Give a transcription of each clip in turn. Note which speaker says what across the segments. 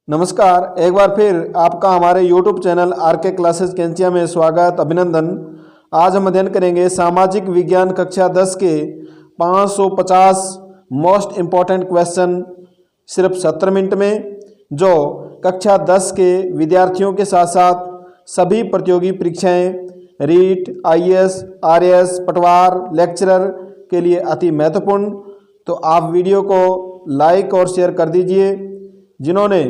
Speaker 1: नमस्कार, एक बार फिर आपका हमारे YouTube चैनल आरके क्लासेस कैंचिया में स्वागत अभिनंदन। आज हम अध्ययन करेंगे सामाजिक विज्ञान कक्षा 10 के 550 मोस्ट इम्पॉर्टेंट क्वेश्चन सिर्फ 70 मिनट में, जो कक्षा 10 के विद्यार्थियों के साथ साथ सभी प्रतियोगी परीक्षाएं रीट, आईएएस, आरएएस, पटवार, लेक्चरर के लिए अति महत्वपूर्ण। तो आप वीडियो को लाइक और शेयर कर दीजिए। जिन्होंने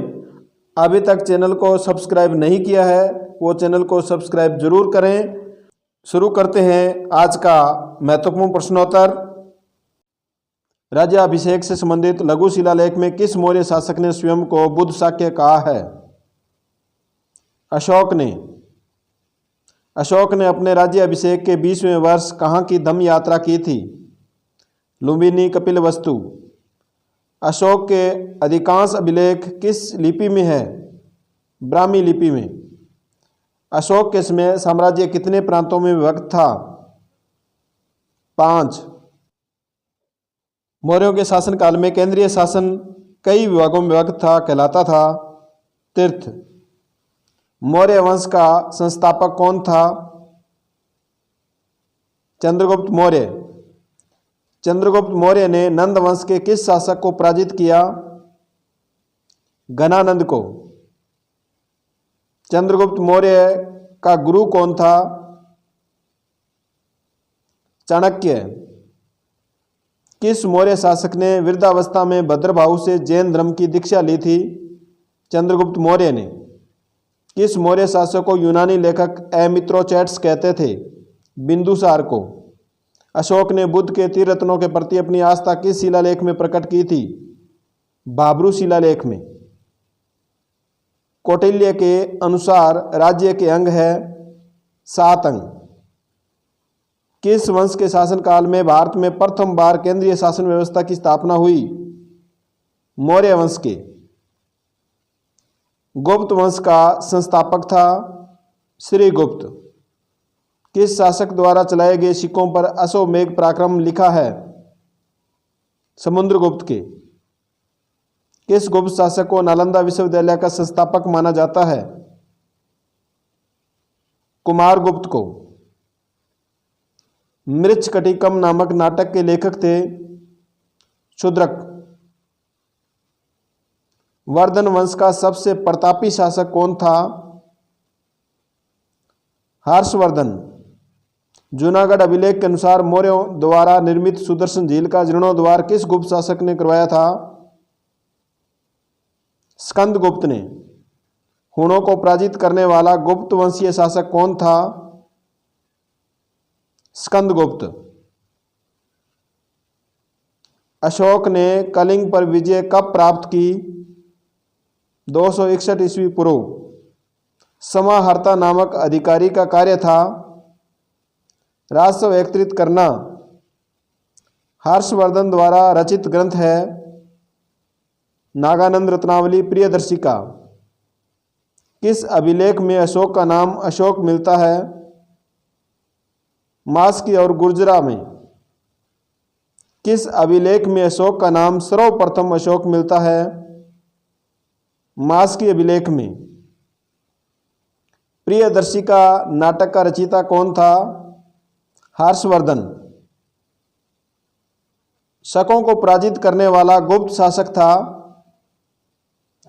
Speaker 1: अभी तक चैनल को सब्सक्राइब नहीं किया है वो चैनल को सब्सक्राइब जरूर करें। शुरू करते हैं आज का महत्वपूर्ण प्रश्नोत्तर। राज्याभिषेक से संबंधित लघु शिलालेख में किस मौर्य शासक ने स्वयं को बुद्ध शाक्य कहा है? अशोक ने। अशोक ने अपने राज्याभिषेक के 20वें वर्ष कहाँ की धम्म यात्रा की थी? लुम्बिनी, कपिलवस्तु। अशोक के अधिकांश अभिलेख किस लिपि में है? ब्राह्मी लिपि में। अशोक के समय साम्राज्य कितने प्रांतों में विभक्त था? 5। मौर्यों के शासनकाल में केंद्रीय शासन कई विभागों में विभक्त था, कहलाता था तीर्थ। मौर्य वंश का संस्थापक कौन था? चंद्रगुप्त मौर्य। चंद्रगुप्त मौर्य ने नंद वंश के किस शासक को पराजित किया? घनानंद को। चंद्रगुप्त मौर्य का गुरु कौन था? चाणक्य। किस मौर्य शासक ने वृद्धावस्था में भद्रभाहु से जैन धर्म की दीक्षा ली थी? चंद्रगुप्त मौर्य ने। किस मौर्य शासक को यूनानी लेखक एमित्रोचैट्स कहते थे? बिंदुसार को। अशोक ने बुद्ध के तीन रत्नों के प्रति अपनी आस्था किस शिलालेख में प्रकट की थी? भाब्रू शिलालेख में। कौटिल्य के अनुसार राज्य के अंग है 7 अंग। किस वंश के शासनकाल में भारत में प्रथम बार केंद्रीय शासन व्यवस्था की स्थापना हुई? मौर्य वंश के। गुप्त वंश का संस्थापक था श्रीगुप्त। किस शासक द्वारा चलाए गए सिक्कों पर अश्वमेध पराक्रम लिखा है? समुद्रगुप्त के। किस गुप्त शासक को नालंदा विश्वविद्यालय का संस्थापक माना जाता है? कुमारगुप्त को। मृच्छकटिकम नामक नाटक के लेखक थे शूद्रक। वर्धन वंश का सबसे प्रतापी शासक कौन था? हर्षवर्धन। जूनागढ़ अभिलेख के अनुसार मौर्यों द्वारा निर्मित सुदर्शन झील का जीर्णोद्धार किस गुप्त शासक ने करवाया था? स्कंदगुप्त ने। हुणों को पराजित करने वाला गुप्त वंशीय शासक कौन था? स्कंदगुप्त। अशोक ने कलिंग पर विजय कब प्राप्त की? 261 ईस्वी पूर्व। समाहर्ता नामक अधिकारी का कार्य था राजस्व एकत्रित करना। हर्षवर्धन द्वारा रचित ग्रंथ है नागानंद रत्नावली प्रियदर्शिका। किस अभिलेख में अशोक का नाम अशोक मिलता है? मास्की और गुर्जरा में। किस अभिलेख में अशोक का नाम सर्वप्रथम अशोक मिलता है? मास्की अभिलेख में। प्रियदर्शिका नाटक का रचयिता कौन था? हर्षवर्धन। शकों को पराजित करने वाला गुप्त शासक था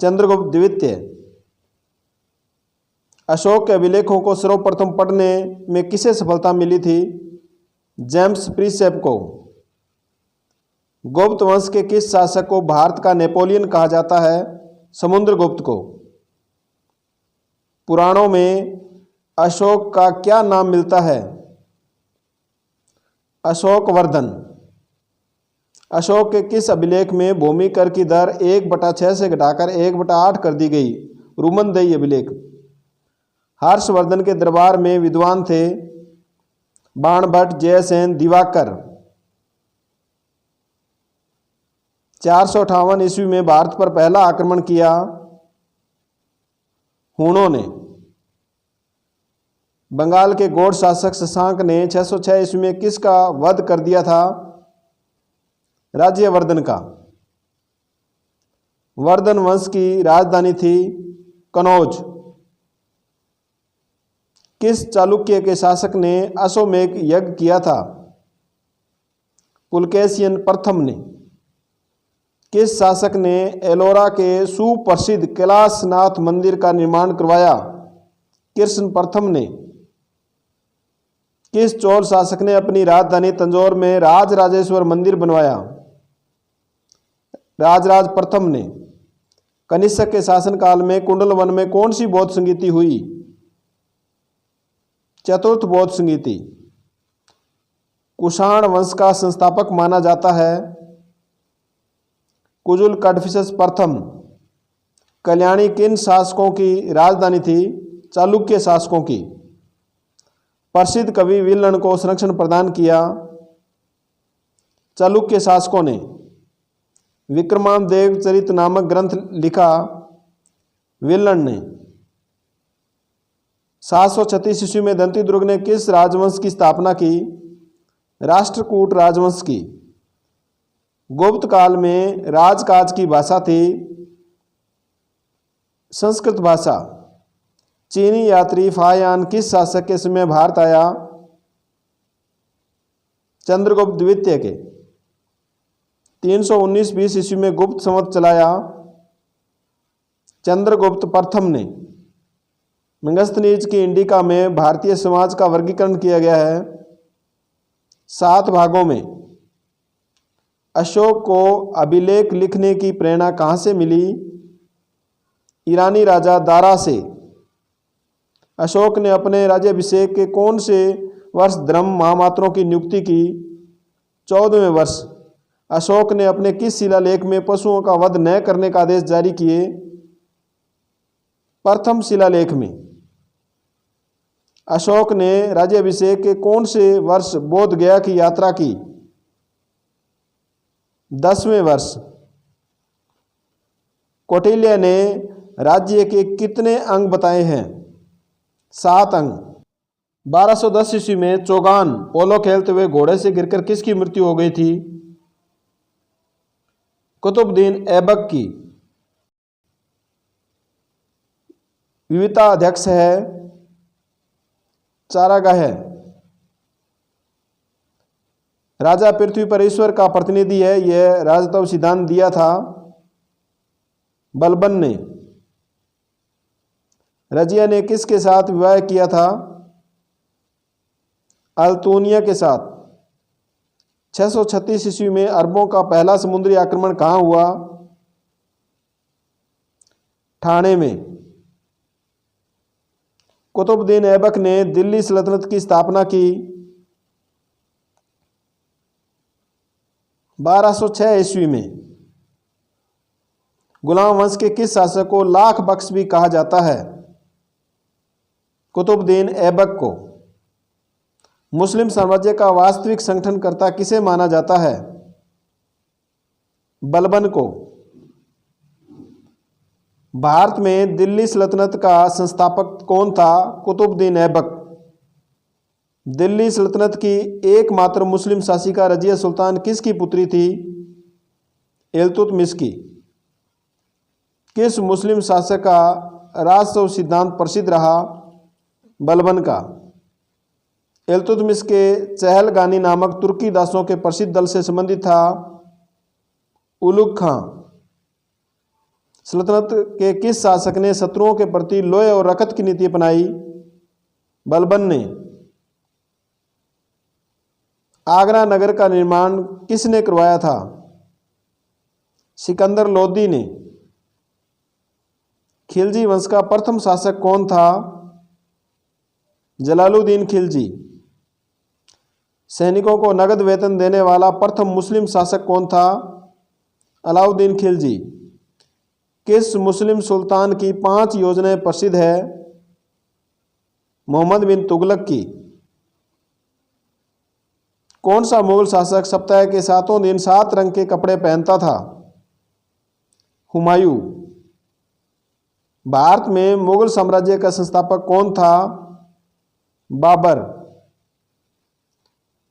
Speaker 1: चंद्रगुप्त द्वितीय। अशोक के अभिलेखों को सर्वप्रथम पढ़ने में किसे सफलता मिली थी? जेम्स प्रिसेप को। गुप्त वंश के किस शासक को भारत का नेपोलियन कहा जाता है? समुद्रगुप्त को। पुराणों में अशोक का क्या नाम मिलता है? अशोकवर्धन। अशोक के किस अभिलेख में भूमि कर की दर 1/6 से घटाकर 1/8 कर दी गई? रुमनदेही अभिलेख। हर्षवर्धन के दरबार में विद्वान थे बाणभट्ट, जयसेन, दिवाकर। 458 ईस्वी में भारत पर पहला आक्रमण किया हुणों ने। बंगाल के गौड़ शासक शशांक ने 606 ईस्वी में किसका वध कर दिया था? राज्यवर्धन का। वर्धन वंश की राजधानी थी कनौज। किस चालुक्य के शासक ने अश्वमेध यज्ञ किया था? पुलकेशियन प्रथम ने। किस शासक ने एलोरा के सुप्रसिद्ध कैलाशनाथ मंदिर का निर्माण करवाया? कृष्ण प्रथम ने। किस चोल शासक ने अपनी राजधानी तंजौर में राजराजेश्वर मंदिर बनवाया? राजराज प्रथम ने। कनिष्क के शासनकाल में कुंडल वन में कौन सी बौद्ध संगीति हुई? चतुर्थ बौद्ध संगीति। कुषाण वंश का संस्थापक माना जाता है कुजुल काडफिसस प्रथम। कल्याणी किन शासकों की राजधानी थी? चालुक्य शासकों की। प्रसिद्ध कवि विल्लन को संरक्षण प्रदान किया? चालुक्य शासकों ने। विक्रमादेव चरित नामक ग्रंथ लिखा? विल्लन ने। 736 ईस्वी में दंतीदुर्ग ने किस राजवंश की स्थापना की? राष्ट्रकूट राजवंश की। गुप्त काल में राजकाज की भाषा थी संस्कृत भाषा। चीनी यात्री फायान किस शासक के समय भारत आया? चंद्रगुप्त द्वितीय के। 319 ईस्वी में गुप्त संवत चलाया चंद्रगुप्त प्रथम ने। मेगस्थनीज की इंडिका में भारतीय समाज का वर्गीकरण किया गया है 7 भागों में। अशोक को अभिलेख लिखने की प्रेरणा कहाँ से मिली? ईरानी राजा दारा से। अशोक ने अपने राज्याभिषेक के कौन से वर्ष धर्म महामात्रों की नियुक्ति की? 14वें वर्ष। अशोक ने अपने किस शिलालेख में पशुओं का वध न करने का आदेश जारी किए? प्रथम शिलालेख में। अशोक ने राज्याभिषेक के कौन से वर्ष बोध गया की यात्रा की? 10वें वर्ष। कौटिल्य ने राज्य के कितने अंग बताए हैं? 7 अंग। 1210 ईस्वी में चौगान पोलो खेलते हुए घोड़े से गिरकर किसकी मृत्यु हो गई थी? कुतुबुद्दीन ऐबक की। विविता अध्यक्ष है चारागाह है। राजा पृथ्वी पर ईश्वर का प्रतिनिधि है, यह राजतत्व सिद्धांत दिया था बलबन ने। रजिया ने किसके साथ विवाह किया था? अल्तुनिया के साथ। 636 ईस्वी में अरबों का पहला समुद्री आक्रमण कहाँ हुआ? ठाणे में। कुतुबुद्दीन ऐबक ने दिल्ली सल्तनत की स्थापना की 1206 ईस्वी में। गुलाम वंश के किस शासक को लाख बख्श भी कहा जाता है? कुतुबुद्दीन ऐबक को। मुस्लिम साम्राज्य का वास्तविक संगठनकर्ता किसे माना जाता है? बलबन को। भारत में दिल्ली सल्तनत का संस्थापक कौन था? कुतुबुद्दीन ऐबक। दिल्ली सल्तनत की एकमात्र मुस्लिम शासिका रजिया सुल्तान किसकी पुत्री थी? इल्तुतमिश की। किस मुस्लिम शासक का राजस्व सिद्धांत प्रसिद्ध रहा? बलबन का। इल्तुतमिश के चहलगानी नामक तुर्की दासों के प्रसिद्ध दल से संबंधित था उलुग खां। सल्तनत के किस शासक ने शत्रुओं के प्रति लोहे और रखत की नीति अपनाई? बलबन ने। आगरा नगर का निर्माण किसने करवाया था? सिकंदर लोदी ने। खिलजी वंश का प्रथम शासक कौन था? जलालुद्दीन खिलजी। सैनिकों को नगद वेतन देने वाला प्रथम मुस्लिम शासक कौन था? अलाउद्दीन खिलजी। किस मुस्लिम सुल्तान की 5 योजनाएं प्रसिद्ध है? मोहम्मद बिन तुगलक की। कौन सा मुगल शासक सप्ताह के 7 दिन 7 रंग के कपड़े पहनता था? हुमायूं। भारत में मुगल साम्राज्य का संस्थापक कौन था? बाबर।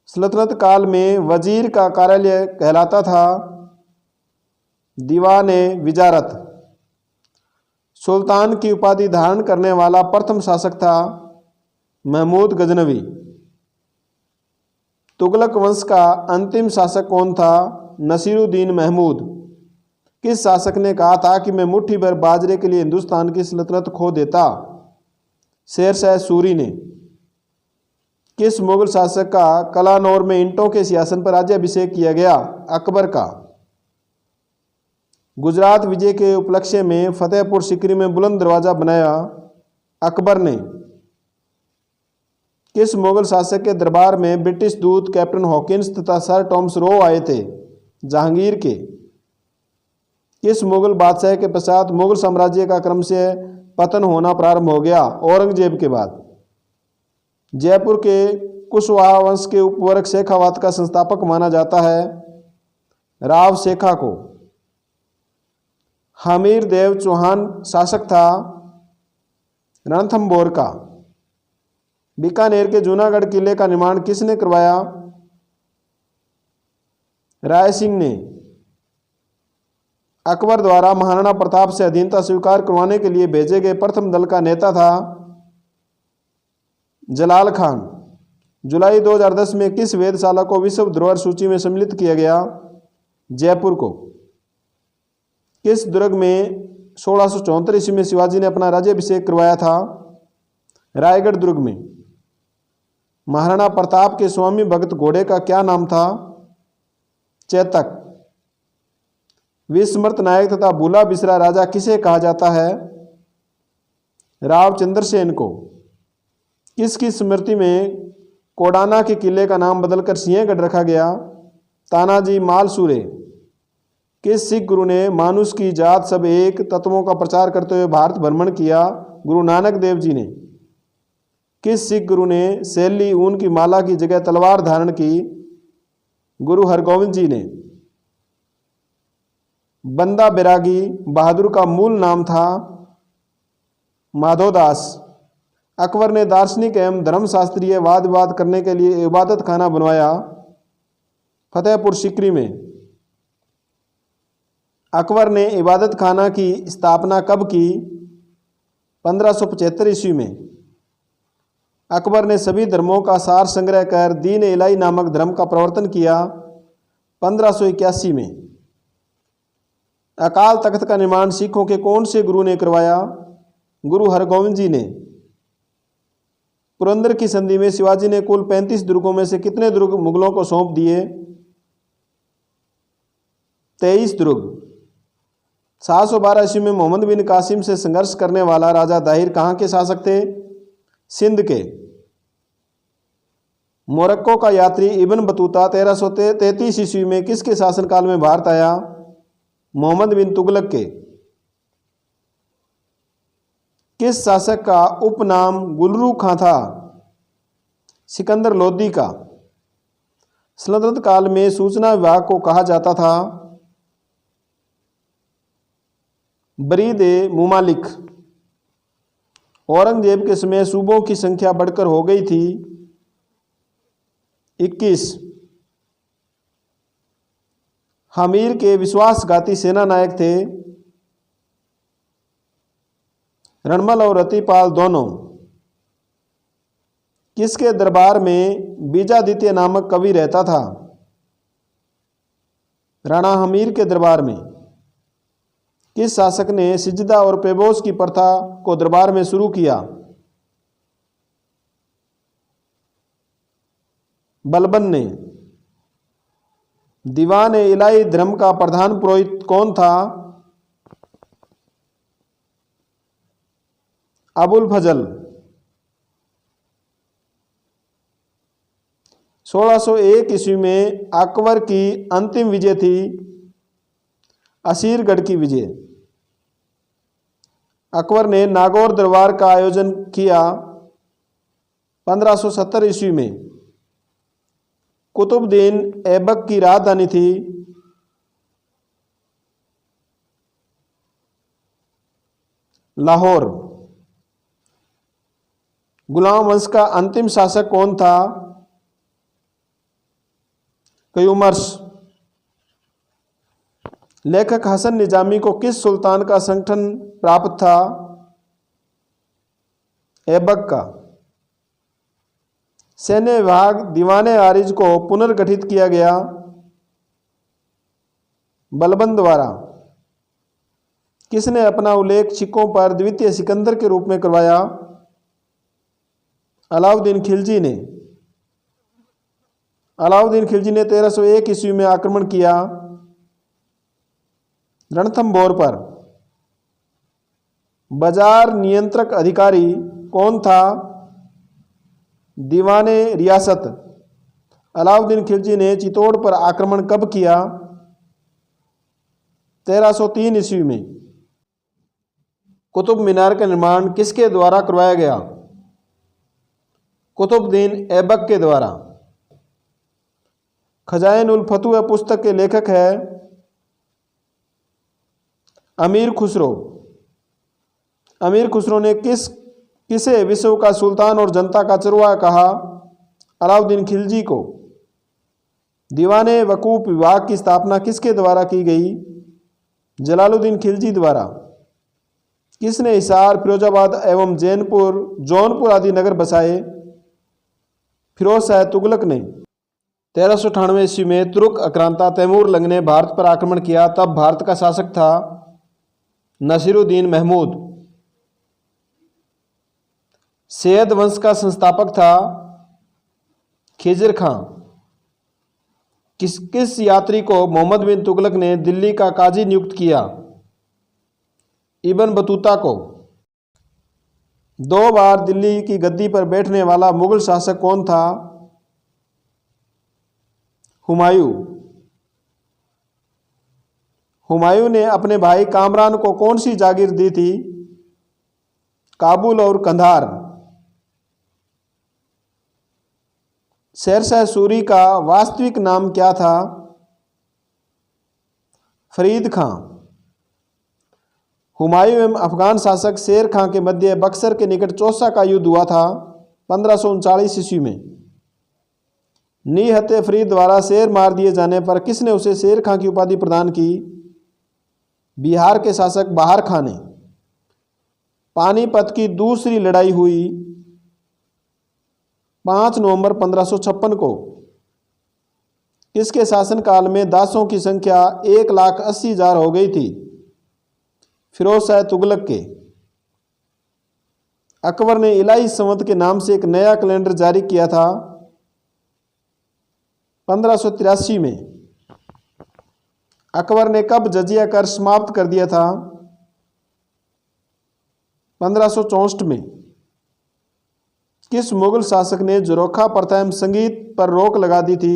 Speaker 1: सल्तनत काल में वजीर का कार्यालय कहलाता था दीवान विजारत। सुल्तान की उपाधि धारण करने वाला प्रथम शासक था महमूद गजनवी। तुगलक वंश का अंतिम शासक कौन था? नसीरुद्दीन महमूद। किस शासक ने कहा था कि मैं मुट्ठी भर बाजरे के लिए हिंदुस्तान की सल्तनत खो देता? शेरशाह सूरी ने। किस मुगल शासक का कलानौर में ईंटों के सिंहासन पर राज्याभिषेक किया गया? अकबर का। गुजरात विजय के उपलक्ष्य में फतेहपुर सीकरी में बुलंद दरवाजा बनाया अकबर ने। किस मुगल शासक के दरबार में ब्रिटिश दूत कैप्टन हॉकिंस तथा सर टॉमस रो आए थे? जहांगीर के। किस मुगल बादशाह के पश्चात मुगल साम्राज्य का क्रमशः पतन होना प्रारंभ हो गया? औरंगजेब के बाद। जयपुर के कुशवाहा वंश के उपवर्ग शेखावात का संस्थापक माना जाता है राव शेखा को। हमीर देव चौहान शासक था रणथंभौर का। बीकानेर के जूनागढ़ किले का निर्माण किसने करवाया? राय सिंह ने। अकबर द्वारा महाराणा प्रताप से अधीनता स्वीकार करवाने के लिए भेजे गए प्रथम दल का नेता था जलाल खान। जुलाई 2010 में किस वेधशाला को विश्व धरोहर सूची में सम्मिलित किया गया? जयपुर को। किस दुर्ग में 1674 ईस्वी में शिवाजी ने अपना राज्याभिषेक करवाया था? रायगढ़ दुर्ग में। महाराणा प्रताप के स्वामी भगत घोड़े का क्या नाम था? चेतक। विस्मृत नायक तथा भूला बिसरा राजा किसे कहा जाता है? राव चंद्रसेन को। किसकी स्मृति में कोडाना के किले का नाम बदलकर सिंहगढ़ रखा गया? तानाजी मालसूरे। किस सिख गुरु ने मानुष की जात सब एक तत्वों का प्रचार करते हुए भारत भ्रमण किया? गुरु नानक देव जी ने। किस सिख गुरु ने शैली ऊन की माला की जगह तलवार धारण की? गुरु हरगोविंद जी ने। बंदा बैरागी बहादुर का मूल नाम था माधोदास। अकबर ने दार्शनिक एवं धर्मशास्त्रीय वाद विवाद करने के लिए इबादत खाना बनवाया फतेहपुर सीकरी में। अकबर ने इबादत खाना की स्थापना कब की? 1575 ईस्वी में। अकबर ने सभी धर्मों का सार संग्रह कर दीन इलाही नामक धर्म का प्रवर्तन किया 1581 में। अकाल तख्त का निर्माण सिखों के कौन से गुरु ने करवाया? गुरु हरगोविंद जी ने। पुरंदर की संधि में शिवाजी ने कुल 35 दुर्गों में से कितने दुर्ग मुगलों को सौंप दिए? 23 दुर्ग। 712 ईस्वी में मोहम्मद बिन कासिम से संघर्ष करने वाला राजा दाहिर कहाँ के शासक थे? सिंध के। मोरक्को का यात्री इब्न बतूता 1333 ईस्वी में किसके शासनकाल में भारत आया? मोहम्मद बिन तुगलक के। किस शासक का उपनाम गुलरू खां था? सिकंदर लोदी का। सल्तनत काल में सूचना विभाग को कहा जाता था बरीद ए मुमालिक। औरंगजेब के समय सूबों की संख्या बढ़कर हो गई थी 21। हमीर के विश्वासघाती सेना नायक थे रणमल और रतिपाल दोनों। किसके दरबार में बीजादित्य नामक कवि रहता था? राणा हमीर के दरबार में। किस शासक ने सिजदा और पेबोस की प्रथा को दरबार में शुरू किया? बलबन ने। दीवान इलाही धर्म का प्रधान पुरोहित कौन था? अबुल फजल। 1601 ईस्वी में अकबर की अंतिम विजय थी असीरगढ़ की विजय। अकबर ने नागौर दरबार का आयोजन किया 1570 ईस्वी में। कुतुबुद्दीन ऐबक की राजधानी थी लाहौर। गुलाम वंश का अंतिम शासक कौन था? कयूमर्स। लेखक हसन निजामी को किस सुल्तान का संगठन प्राप्त था? ऐबक का। सैन्य विभाग दीवाने आरिज को पुनर्गठित किया गया? बलबन द्वारा। किसने अपना उल्लेख सिक्कों पर द्वितीय सिकंदर के रूप में करवाया? अलाउद्दीन खिलजी ने। अलाउद्दीन खिलजी ने 1301 ईस्वी में आक्रमण किया रणथंभौर पर। बाजार नियंत्रक अधिकारी कौन था? दीवाने रियासत। अलाउद्दीन खिलजी ने चित्तौड़ पर आक्रमण कब किया? 1303 ईस्वी में। कुतुब मीनार का निर्माण किसके द्वारा करवाया गया? कुतुबुद्दीन ऐबक के द्वारा। खजाइन उल फतूह पुस्तक के लेखक है अमीर खुसरो। अमीर खुसरो ने किसे विश्व का सुल्तान और जनता का चरवाहा कहा? अलाउद्दीन खिलजी को। दीवाने वकूफ विभाग की स्थापना किसके द्वारा की गई? जलालुद्दीन खिलजी द्वारा। किसने हिसार, फिरोजाबाद एवं जौनपुर आदि नगर बसाए? फिरोज शाह तुगलक ने। 1398 ईस्वी में तुर्क आक्रांता तैमूर लंग ने भारत पर आक्रमण किया। तब भारत का शासक था नसीरुद्दीन महमूद। सैयद वंश का संस्थापक था खिजर खां। किस यात्री को मोहम्मद बिन तुगलक ने दिल्ली का काजी नियुक्त किया? इब्न बतूता को। 2 बार दिल्ली की गद्दी पर बैठने वाला मुगल शासक कौन था? हुमायूं। हुमायूं ने अपने भाई कामरान को कौन सी जागीर दी थी? काबुल और कंधार। शेरशाह सूरी का वास्तविक नाम क्या था? फरीद खां। हुमायूं एवं अफगान शासक शेर खां के मध्य बक्सर के निकट चौसा का युद्ध हुआ था 1539 ईस्वी में। निहत्ते फरीद द्वारा शेर मार दिए जाने पर किसने उसे शेर खां की उपाधि प्रदान की? बिहार के शासक बहार खां ने। पानीपत की दूसरी लड़ाई हुई 5 नवंबर 1556 को। किसके शासनकाल में दासों की संख्या 1,80,000 हो गई थी? फिरोज शाह तुगलक के। अकबर ने इलाही संवत के नाम से एक नया कैलेंडर जारी किया था 1583 में। अकबर ने कब जजिया कर समाप्त कर दिया था? 1564 में। किस मुगल शासक ने जोरोखा प्रथा एवं संगीत पर रोक लगा दी थी?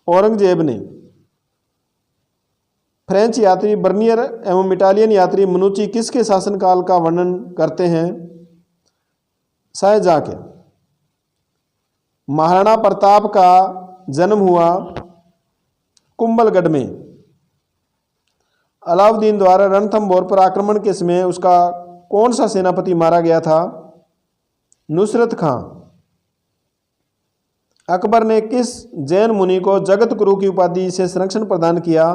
Speaker 1: औरंगजेब ने। फ्रेंच यात्री बर्नियर एवं इटालियन यात्री मनुची किसके शासनकाल का वर्णन करते हैं? शाहजहां के। महाराणा प्रताप का जन्म हुआ कुंभलगढ़ में। अलाउद्दीन द्वारा रणथंभौर पर आक्रमण के समय उसका कौन सा सेनापति मारा गया था? नुसरत खां। अकबर ने किस जैन मुनि को जगत गुरु की उपाधि से संरक्षण प्रदान किया?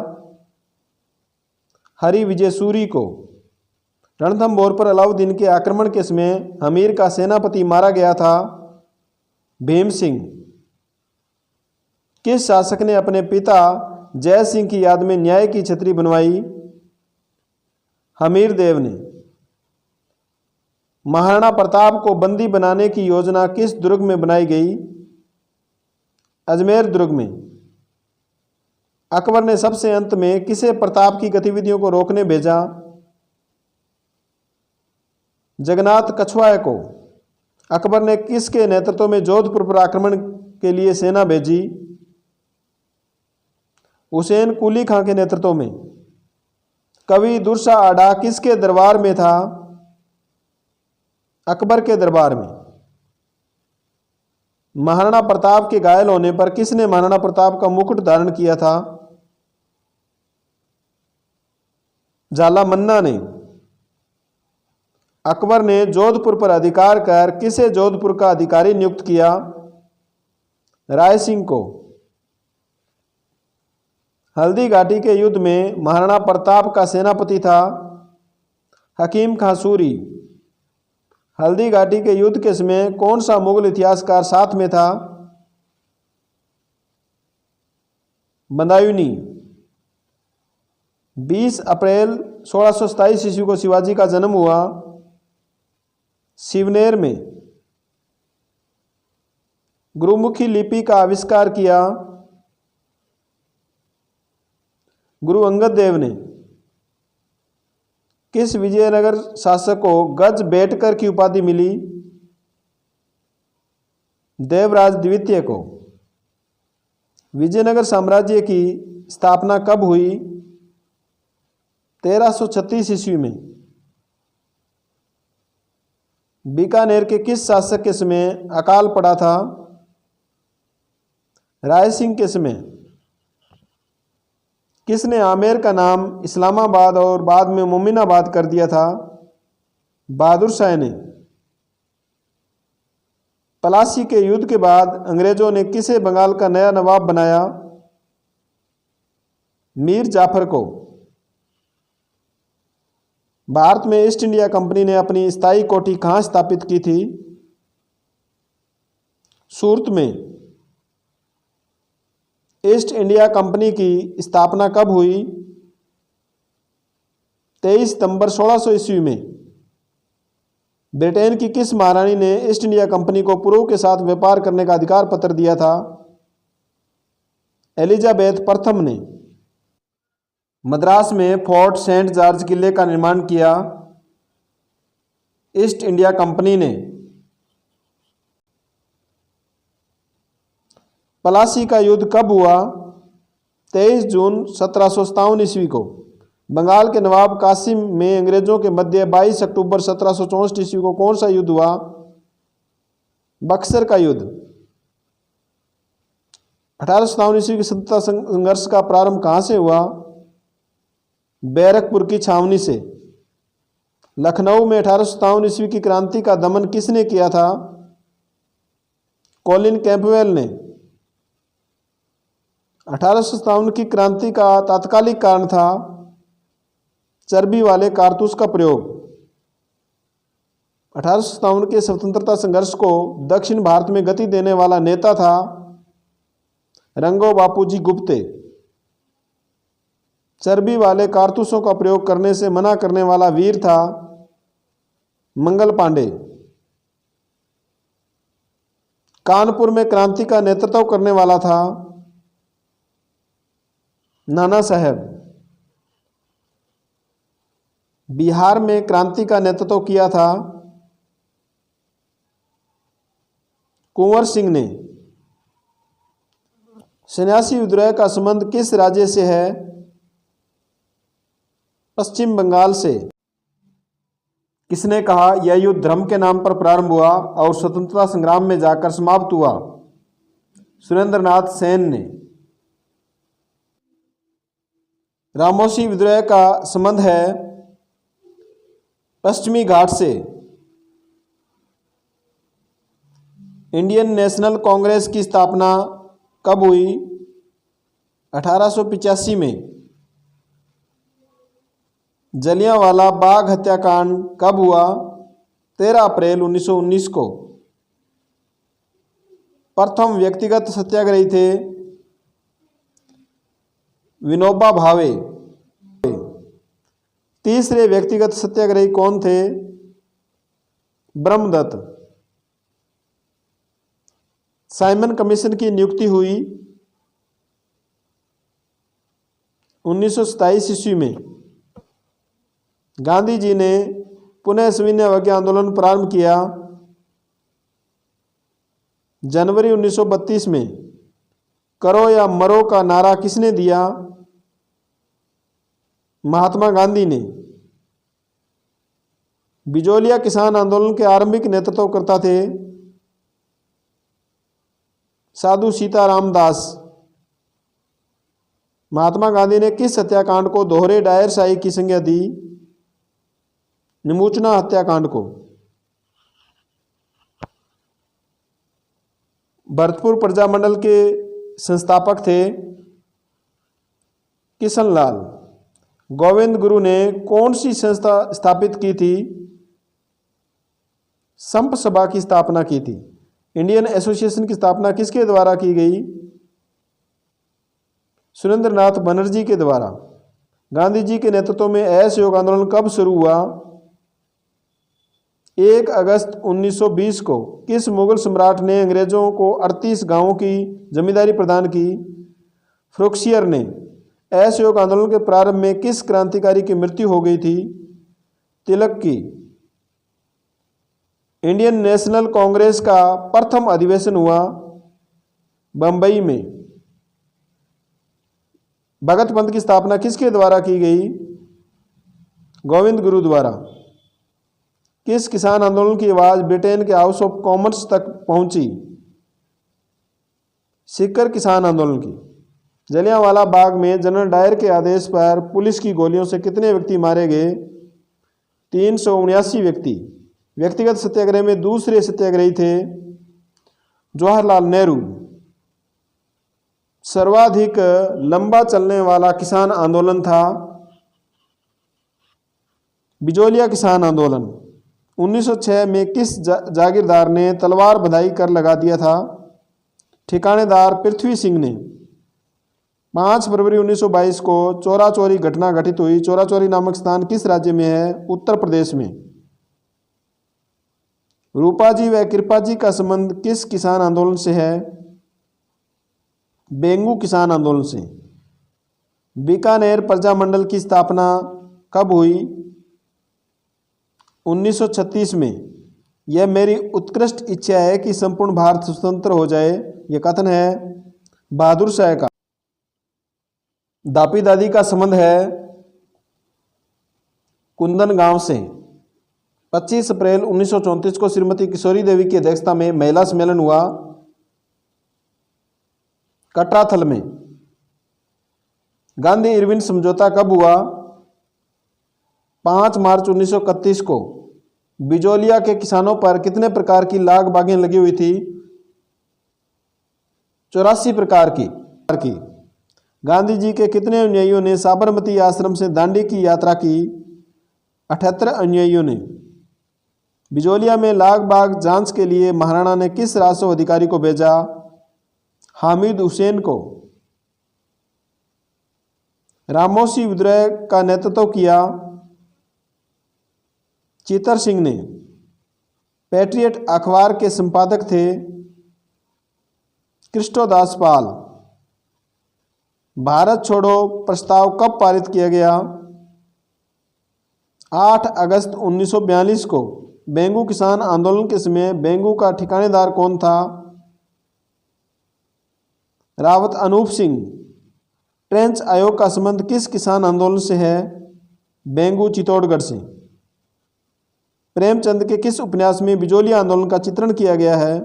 Speaker 1: हरि विजय सूरी को। रणथंभौर पर अलाउद्दीन के आक्रमण के समय हमीर का सेनापति मारा गया था भीम सिंह। किस शासक ने अपने पिता जय सिंह की याद में न्याय की छतरी बनवाई? हमीर देव ने। महाराणा प्रताप को बंदी बनाने की योजना किस दुर्ग में बनाई गई? अजमेर दुर्ग में। अकबर ने सबसे अंत में किसे प्रताप की गतिविधियों को रोकने भेजा? जगन्नाथ कछवाए को। अकबर ने किसके नेतृत्व में जोधपुर पर आक्रमण के लिए सेना भेजी? हुसैन कुली खां के नेतृत्व में। कवि दुर्सा आडा किसके दरबार में था? अकबर के दरबार में। महाराणा प्रताप के घायल होने पर किसने महाराणा प्रताप का मुकुट धारण किया था? झाला मन्ना ने। अकबर ने जोधपुर पर अधिकार कर किसे जोधपुर का अधिकारी नियुक्त किया? राय सिंह को। हल्दी घाटी के युद्ध में महाराणा प्रताप का सेनापति था हकीम खां सूरी। हल्दी घाटी के युद्ध के समय कौन सा मुगल इतिहासकार साथ में था? बदायूनी। 20 अप्रैल 1627 ईस्वी को शिवाजी का जन्म हुआ शिवनेर में। गुरुमुखी लिपि का आविष्कार किया गुरु अंगद देव ने। किस विजयनगर शासक को गज बेटकर की उपाधि मिली? देवराज द्वितीय को। विजयनगर साम्राज्य की स्थापना कब हुई? 1336 ईस्वी में। बीकानेर के किस शासक के समय अकाल पड़ा था? राय सिंह के समय। किसने आमेर का नाम इस्लामाबाद और बाद में मोमिनाबाद कर दिया था? बहादुर शाह ने। पलासी के युद्ध के बाद अंग्रेजों ने किसे बंगाल का नया नवाब बनाया? मीर जाफर को। भारत में ईस्ट इंडिया कंपनी ने अपनी स्थायी कोठी कहाँ स्थापित की थी? सूरत में। ईस्ट इंडिया कंपनी की स्थापना कब हुई? 23 सितंबर 1600 ईस्वी में। ब्रिटेन की किस महारानी ने ईस्ट इंडिया कंपनी को पूर्व के साथ व्यापार करने का अधिकार पत्र दिया था? एलिजाबेथ प्रथम ने। मद्रास में फोर्ट सेंट जॉर्ज किले का निर्माण किया ईस्ट इंडिया कंपनी ने। पलासी का युद्ध कब हुआ? 23 जून 1757 ईस्वी को। बंगाल के नवाब कासिम में अंग्रेजों के मध्य 22 अक्टूबर 1764 ईस्वी को कौन सा युद्ध हुआ? बक्सर का युद्ध। 1857 ईस्वी के स्वतंत्रता संघर्ष का प्रारंभ कहाँ से हुआ? बैरकपुर की छावनी से। लखनऊ में 1857 ईस्वी की क्रांति का दमन किसने किया था? कॉलिन कैंपवेल ने। 1857 की क्रांति का तात्कालिक कारण था चर्बी वाले कारतूस का प्रयोग। 1857 के स्वतंत्रता संघर्ष को दक्षिण भारत में गति देने वाला नेता था रंगो बापूजी गुप्ते। चर्बी वाले कारतूसों का प्रयोग करने से मना करने वाला वीर था मंगल पांडे। कानपुर में क्रांति का नेतृत्व करने वाला था नाना साहेब। बिहार में क्रांति का नेतृत्व किया था कुंवर सिंह ने। सन्यासी विद्रोह का संबंध किस राज्य से है? पश्चिम बंगाल से। किसने कहा यह युद्ध धर्म के नाम पर प्रारंभ हुआ और स्वतंत्रता संग्राम में जाकर समाप्त हुआ? सुरेंद्रनाथ सेन ने। रामोशी विद्रोह का संबंध है पश्चिमी घाट से। इंडियन नेशनल कांग्रेस की स्थापना कब हुई? 1885 में। जलियांवाला बाग हत्याकांड कब हुआ? 13 अप्रैल 1919 को। प्रथम व्यक्तिगत सत्याग्रही थे विनोबा भावे। तीसरे व्यक्तिगत सत्याग्रही कौन थे? ब्रह्मदत्त। साइमन कमीशन की नियुक्ति हुई 1927 ईस्वी में। गांधी जी ने पुनः सविनय अवज्ञा आंदोलन प्रारंभ किया जनवरी 1932 में। करो या मरो का नारा किसने दिया? महात्मा गांधी ने। बिजोलिया किसान आंदोलन के आरंभिक नेतृत्वकर्ता थे साधु सीताराम दास। महात्मा गांधी ने किस हत्याकांड को दोहरे डायरशाही की संज्ञा दी? निमूचना हत्याकांड को। भरतपुर प्रजामंडल के संस्थापक थे किशनलाल। गोविंद गुरु ने कौन सी संस्था स्थापित की थी? संप सभा की स्थापना की थी। इंडियन एसोसिएशन की स्थापना किसके द्वारा की गई? सुरेंद्रनाथ बनर्जी के द्वारा। गांधी जी के नेतृत्व में असहयोग आंदोलन कब शुरू हुआ? 1 अगस्त 1920 को। किस मुगल सम्राट ने अंग्रेजों को 38 गांवों की जमींदारी प्रदान की? फ्रुक्सियर ने। असहयोग आंदोलन के प्रारंभ में किस क्रांतिकारी की मृत्यु हो गई थी? तिलक की। इंडियन नेशनल कांग्रेस का प्रथम अधिवेशन हुआ बंबई में। भगत पंथ की स्थापना किसके द्वारा की गई? गोविंद गुरु द्वारा। किस किसान आंदोलन की आवाज ब्रिटेन के हाउस ऑफ कॉमन्स तक पहुंची? सीकर किसान आंदोलन की। जलियांवाला बाग में जनरल डायर के आदेश पर पुलिस की गोलियों से कितने व्यक्ति मारे गए? 379 व्यक्ति। व्यक्तिगत सत्याग्रह में दूसरे सत्याग्रही थे जवाहरलाल नेहरू। सर्वाधिक लंबा चलने वाला किसान आंदोलन था बिजोलिया किसान आंदोलन। 1906 में किस जागीरदार ने तलवार बंधाई कर लगा दिया था? ठिकानेदार पृथ्वी सिंह ने। 5 फरवरी 1922 को चोरा चोरी घटना घटित हुई। चोरा चोरी नामक स्थान किस राज्य में है? उत्तर प्रदेश में। रूपाजी व कृपाजी का संबंध किस किसान आंदोलन से है? बेंगू किसान आंदोलन से। बीकानेर प्रजामंडल की स्थापना कब हुई? 1936 में। यह मेरी उत्कृष्ट इच्छा है कि संपूर्ण भारत स्वतंत्र हो जाए, यह कथन है बहादुर शाह का। दापी दादी का संबंध है कुंदन गांव से। 25 अप्रैल 1934 को श्रीमती किशोरी देवी की अध्यक्षता में महिला सम्मेलन हुआ कटराथल में। गांधी इरविन समझौता कब हुआ? 5 मार्च 1931 को। बिजोलिया के किसानों पर कितने प्रकार की लाग बागें लगी हुई थी? 84 प्रकार की। गांधी जी के कितने अनुयायियों ने साबरमती आश्रम से दांडी की यात्रा की? 78 अनुयायियों ने। बिजोलिया में लाग बाग जांच के लिए महाराणा ने किस राजस्व अधिकारी को भेजा? हामिद हुसैन को। रामोसी विद्रोह का नेतृत्व किया चितर सिंह ने। पैट्रियट अखबार के संपादक थे कृष्णदास पाल। भारत छोड़ो प्रस्ताव कब पारित किया गया? 8 अगस्त 1942 को। बेंगू किसान आंदोलन के समय बेंगू का ठिकानेदार कौन था? रावत अनूप सिंह। ट्रेंच आयोग का संबंध किस किसान आंदोलन से है? बेंगू चित्तौड़गढ़ से। प्रेमचंद के किस उपन्यास में बिजोलिया आंदोलन का चित्रण किया गया है?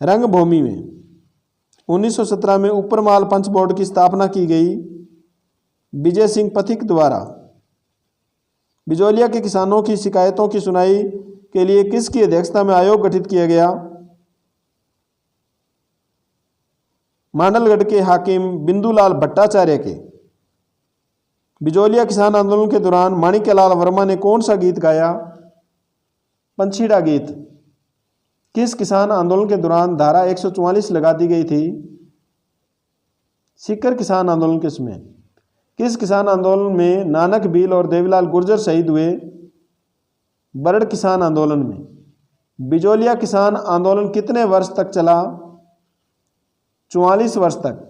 Speaker 1: रंगभूमि में। 1917 में ऊपरमाल पंच बोर्ड की स्थापना की गई विजय सिंह पथिक द्वारा। बिजोलिया के किसानों की शिकायतों की सुनवाई के लिए किसकी अध्यक्षता में आयोग गठित किया गया? मांडलगढ़ के हाकिम बिंदुलाल भट्टाचार्य के। बिजोलिया किसान आंदोलन के दौरान माणिक्यलाल वर्मा ने कौन सा गीत गाया? पंछीड़ा गीत। किस किसान आंदोलन के दौरान धारा 144 लगा दी गई थी? सीकर किसान आंदोलन के समय। किस किसान आंदोलन में नानक भील और देवीलाल गुर्जर शहीद हुए? बरड़ किसान आंदोलन में। बिजोलिया किसान आंदोलन कितने वर्ष तक चला? 44 वर्ष तक।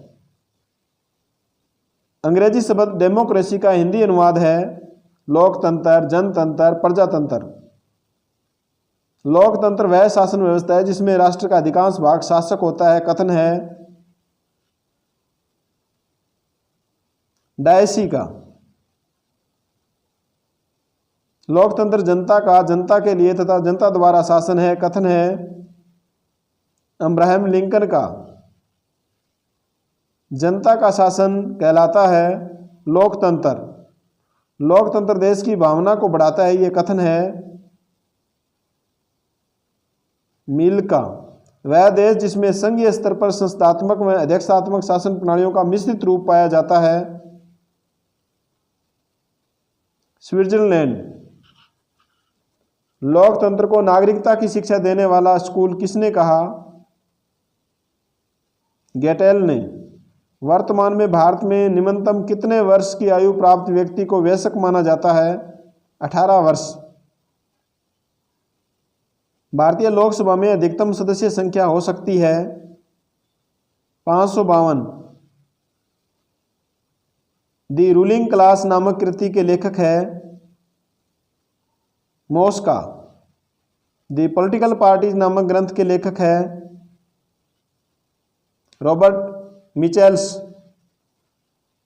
Speaker 1: अंग्रेजी शब्द डेमोक्रेसी का हिंदी अनुवाद है लोकतंत्र, जनतंत्र, प्रजातंत्र। लोकतंत्र वह शासन व्यवस्था है जिसमें राष्ट्र का अधिकांश भाग शासक होता है, कथन है डायसी का। लोकतंत्र जनता का, जनता के लिए तथा जनता द्वारा शासन है, कथन है अब्राहम लिंकन का। जनता का शासन कहलाता है लोकतंत्र। लोकतंत्र देश की भावना को बढ़ाता है, ये कथन है मिल का। वह देश जिसमें संघीय स्तर पर संस्थात्मक व अध्यक्षात्मक शासन प्रणालियों का मिश्रित रूप पाया जाता है। स्विट्जरलैंड। लोकतंत्र को नागरिकता की शिक्षा देने वाला स्कूल किसने कहा? गेटेल ने। वर्तमान में भारत में निम्नतम कितने वर्ष की आयु प्राप्त व्यक्ति को वयस्क माना जाता है? 18 वर्ष। भारतीय लोकसभा में अधिकतम सदस्य संख्या हो सकती है 552। दी रूलिंग क्लास नामक कृति के लेखक है मोस्का। दी पॉलिटिकल पार्टीज नामक ग्रंथ के लेखक है रॉबर्ट मिचेल्स।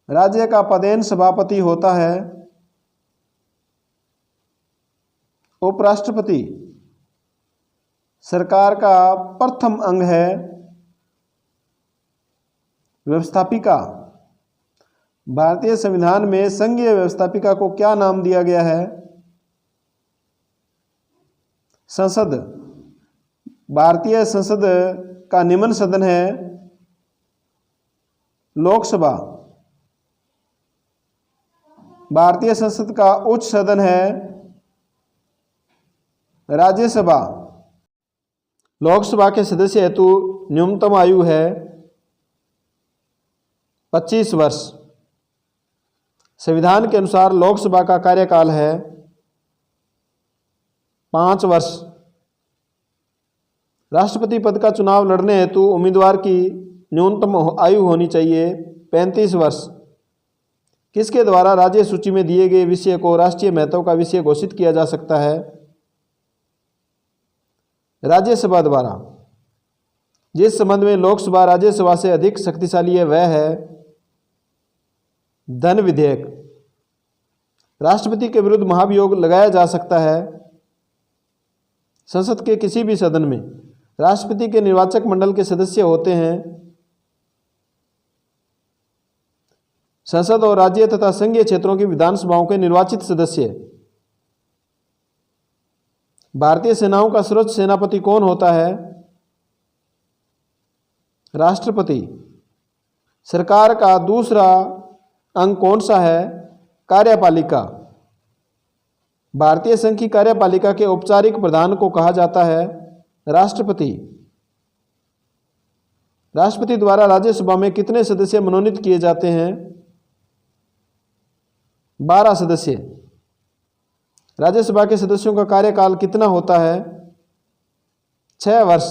Speaker 1: राज्य का पदेन सभापति होता है उपराष्ट्रपति। सरकार का प्रथम अंग है व्यवस्थापिका। भारतीय संविधान में संघीय व्यवस्थापिका को क्या नाम दिया गया है? संसद। भारतीय संसद का निम्न सदन है लोकसभा। भारतीय संसद का उच्च सदन है राज्यसभा। लोकसभा के सदस्य हेतु न्यूनतम आयु है 25 वर्ष। संविधान के अनुसार लोकसभा का कार्यकाल है 5 वर्ष। राष्ट्रपति पद का चुनाव लड़ने हेतु उम्मीदवार की न्यूनतम आयु होनी चाहिए 35 वर्ष। किसके द्वारा राज्य सूची में दिए गए विषय को राष्ट्रीय महत्व का विषय घोषित किया जा सकता है? राज्यसभा द्वारा। जिस संबंध में लोकसभा राज्यसभा से अधिक शक्तिशाली है वह है धन विधेयक। राष्ट्रपति के विरुद्ध महाभियोग लगाया जा सकता है संसद के किसी भी सदन में। राष्ट्रपति के निर्वाचक मंडल के सदस्य होते हैं संसद और राज्य तथा संघीय क्षेत्रों की विधानसभाओं के निर्वाचित सदस्य। भारतीय सेनाओं का सर्वोच्च सेनापति कौन होता है? राष्ट्रपति। सरकार का दूसरा अंग कौन सा है? कार्यपालिका। भारतीय संघ की कार्यपालिका के औपचारिक प्रधान को कहा जाता है राष्ट्रपति। राष्ट्रपति द्वारा राज्यसभा में कितने सदस्य मनोनीत किए जाते हैं? 12 सदस्य। राज्यसभा के सदस्यों का कार्यकाल कितना होता है? 6 वर्ष।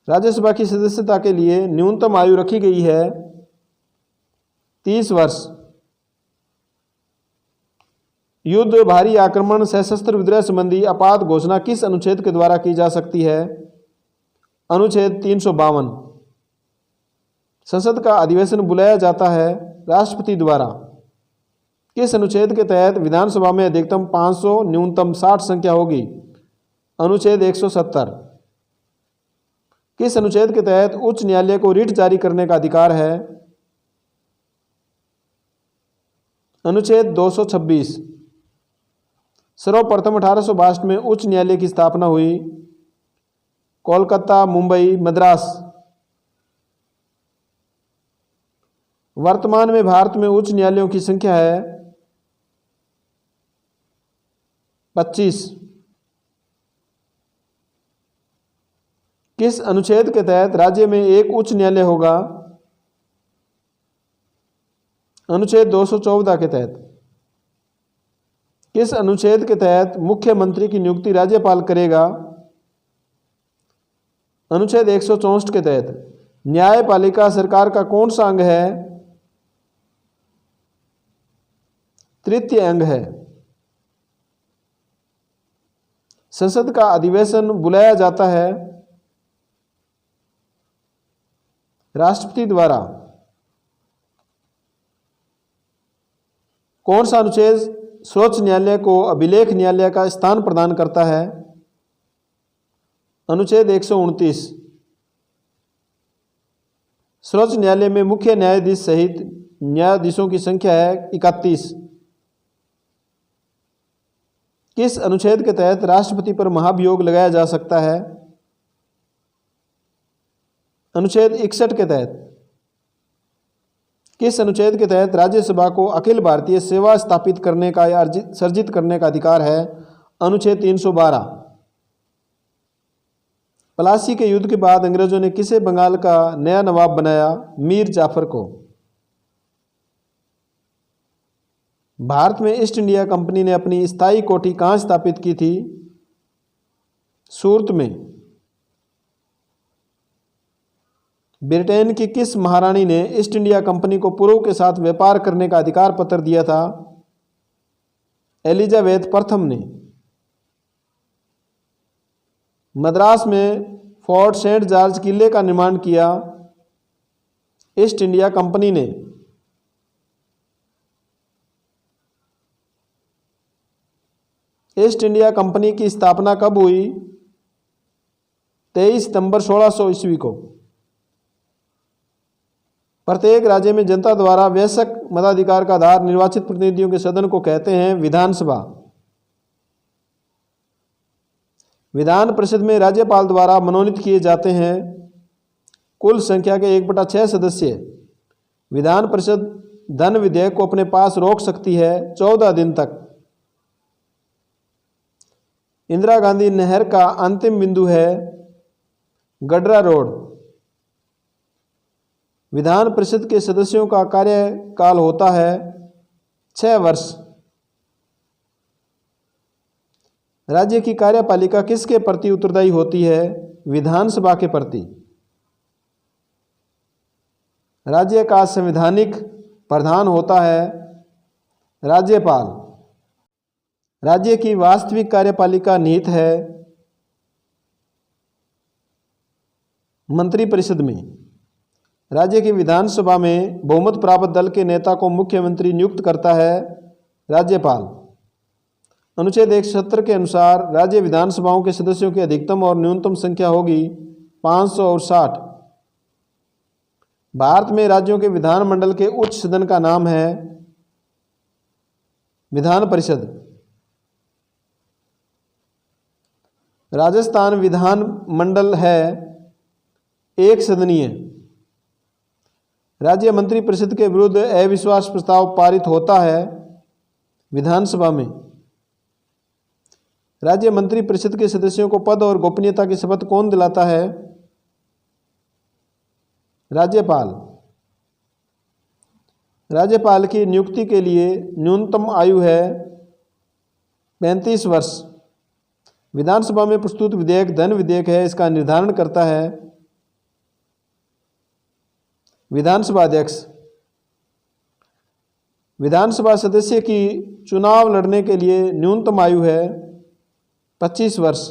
Speaker 1: राज्यसभा की सदस्यता के लिए न्यूनतम आयु रखी गई है 30 वर्ष। युद्ध, भारी आक्रमण, सशस्त्र विद्रोह संबंधी आपात घोषणा किस अनुच्छेद के द्वारा की जा सकती है? अनुच्छेद 352। संसद का अधिवेशन बुलाया जाता है राष्ट्रपति द्वारा। किस अनुच्छेद के तहत विधानसभा में अधिकतम 500 न्यूनतम 60 संख्या होगी? अनुच्छेद 170। किस अनुच्छेद के तहत उच्च न्यायालय को रिट जारी करने का अधिकार है? अनुच्छेद 226। सर्वप्रथम 1862 में उच्च न्यायालय की स्थापना हुई? कोलकाता, मुंबई, मद्रास। वर्तमान में भारत में उच्च न्यायालयों की संख्या है 25। किस अनुच्छेद के तहत राज्य में एक उच्च न्यायालय होगा? अनुच्छेद 214 के तहत। किस अनुच्छेद के तहत मुख्यमंत्री की नियुक्ति राज्यपाल करेगा? अनुच्छेद 164 के तहत। न्यायपालिका सरकार का कौन सा अंग है? तृतीय अंग है। संसद का अधिवेशन बुलाया जाता है राष्ट्रपति द्वारा। कौन सा अनुच्छेद सर्वोच्च न्यायालय को अभिलेख न्यायालय का स्थान प्रदान करता है? अनुच्छेद 129। सर्वोच्च न्यायालय में मुख्य न्यायाधीश सहित न्यायाधीशों की संख्या है 31। किस अनुच्छेद के तहत राष्ट्रपति पर महाभियोग लगाया जा सकता है? अनुच्छेद 61 के तहत किस अनुच्छेद के तहत राज्यसभा को अखिल भारतीय सेवा स्थापित करने का या सर्जित करने का अधिकार है? अनुच्छेद 312। प्लासी के युद्ध के बाद अंग्रेजों ने किसे बंगाल का नया नवाब बनाया? मीर जाफर को। भारत में ईस्ट इंडिया कंपनी ने अपनी स्थायी कोठी कहाँ स्थापित की थी? सूरत में। ब्रिटेन की किस महारानी ने ईस्ट इंडिया कंपनी को पूर्व के साथ व्यापार करने का अधिकार पत्र दिया था? एलिजाबेथ प्रथम ने। मद्रास में फोर्ट सेंट जॉर्ज किले का निर्माण किया ईस्ट इंडिया कंपनी ने। ईस्ट इंडिया कंपनी की स्थापना कब हुई? 23 सितंबर 1600 ईस्वी को। प्रत्येक राज्य में जनता द्वारा वयस्क मताधिकार का आधार निर्वाचित प्रतिनिधियों के सदन को कहते हैं विधानसभा। विधान परिषद में राज्यपाल द्वारा मनोनीत किए जाते हैं कुल संख्या के 1/6 सदस्य। विधान परिषद धन विधेयक को अपने पास रोक सकती है 14 दिन तक। इंदिरा गांधी नहर का अंतिम बिंदु है गडरा रोड। विधान परिषद के सदस्यों का कार्यकाल होता है 6 वर्ष। राज्य की कार्यपालिका किसके प्रति उत्तरदायी होती है? विधानसभा के प्रति। राज्य का संवैधानिक प्रधान होता है राज्यपाल। राज्य की वास्तविक कार्यपालिका निहित है मंत्रिपरिषद में। राज्य की विधानसभा में बहुमत प्राप्त दल के नेता को मुख्यमंत्री नियुक्त करता है राज्यपाल। अनुच्छेद 170 के अनुसार राज्य विधानसभाओं के सदस्यों की अधिकतम और न्यूनतम संख्या होगी 560। भारत में राज्यों के विधानमंडल के उच्च सदन का नाम है विधान परिषद। राजस्थान विधानमंडल है एक सदनीय। राज्य मंत्रिपरिषद के विरुद्ध अविश्वास प्रस्ताव पारित होता है विधानसभा में। राज्य मंत्रिपरिषद के सदस्यों को पद और गोपनीयता की शपथ कौन दिलाता है? राज्यपाल। राज्यपाल की नियुक्ति के लिए न्यूनतम आयु है 35 वर्ष। विधानसभा में प्रस्तुत विधेयक धन विधेयक है। इसका निर्धारण करता है विधानसभा अध्यक्ष। विधानसभा सदस्य की चुनाव लड़ने के लिए न्यूनतम आयु है 25 वर्ष।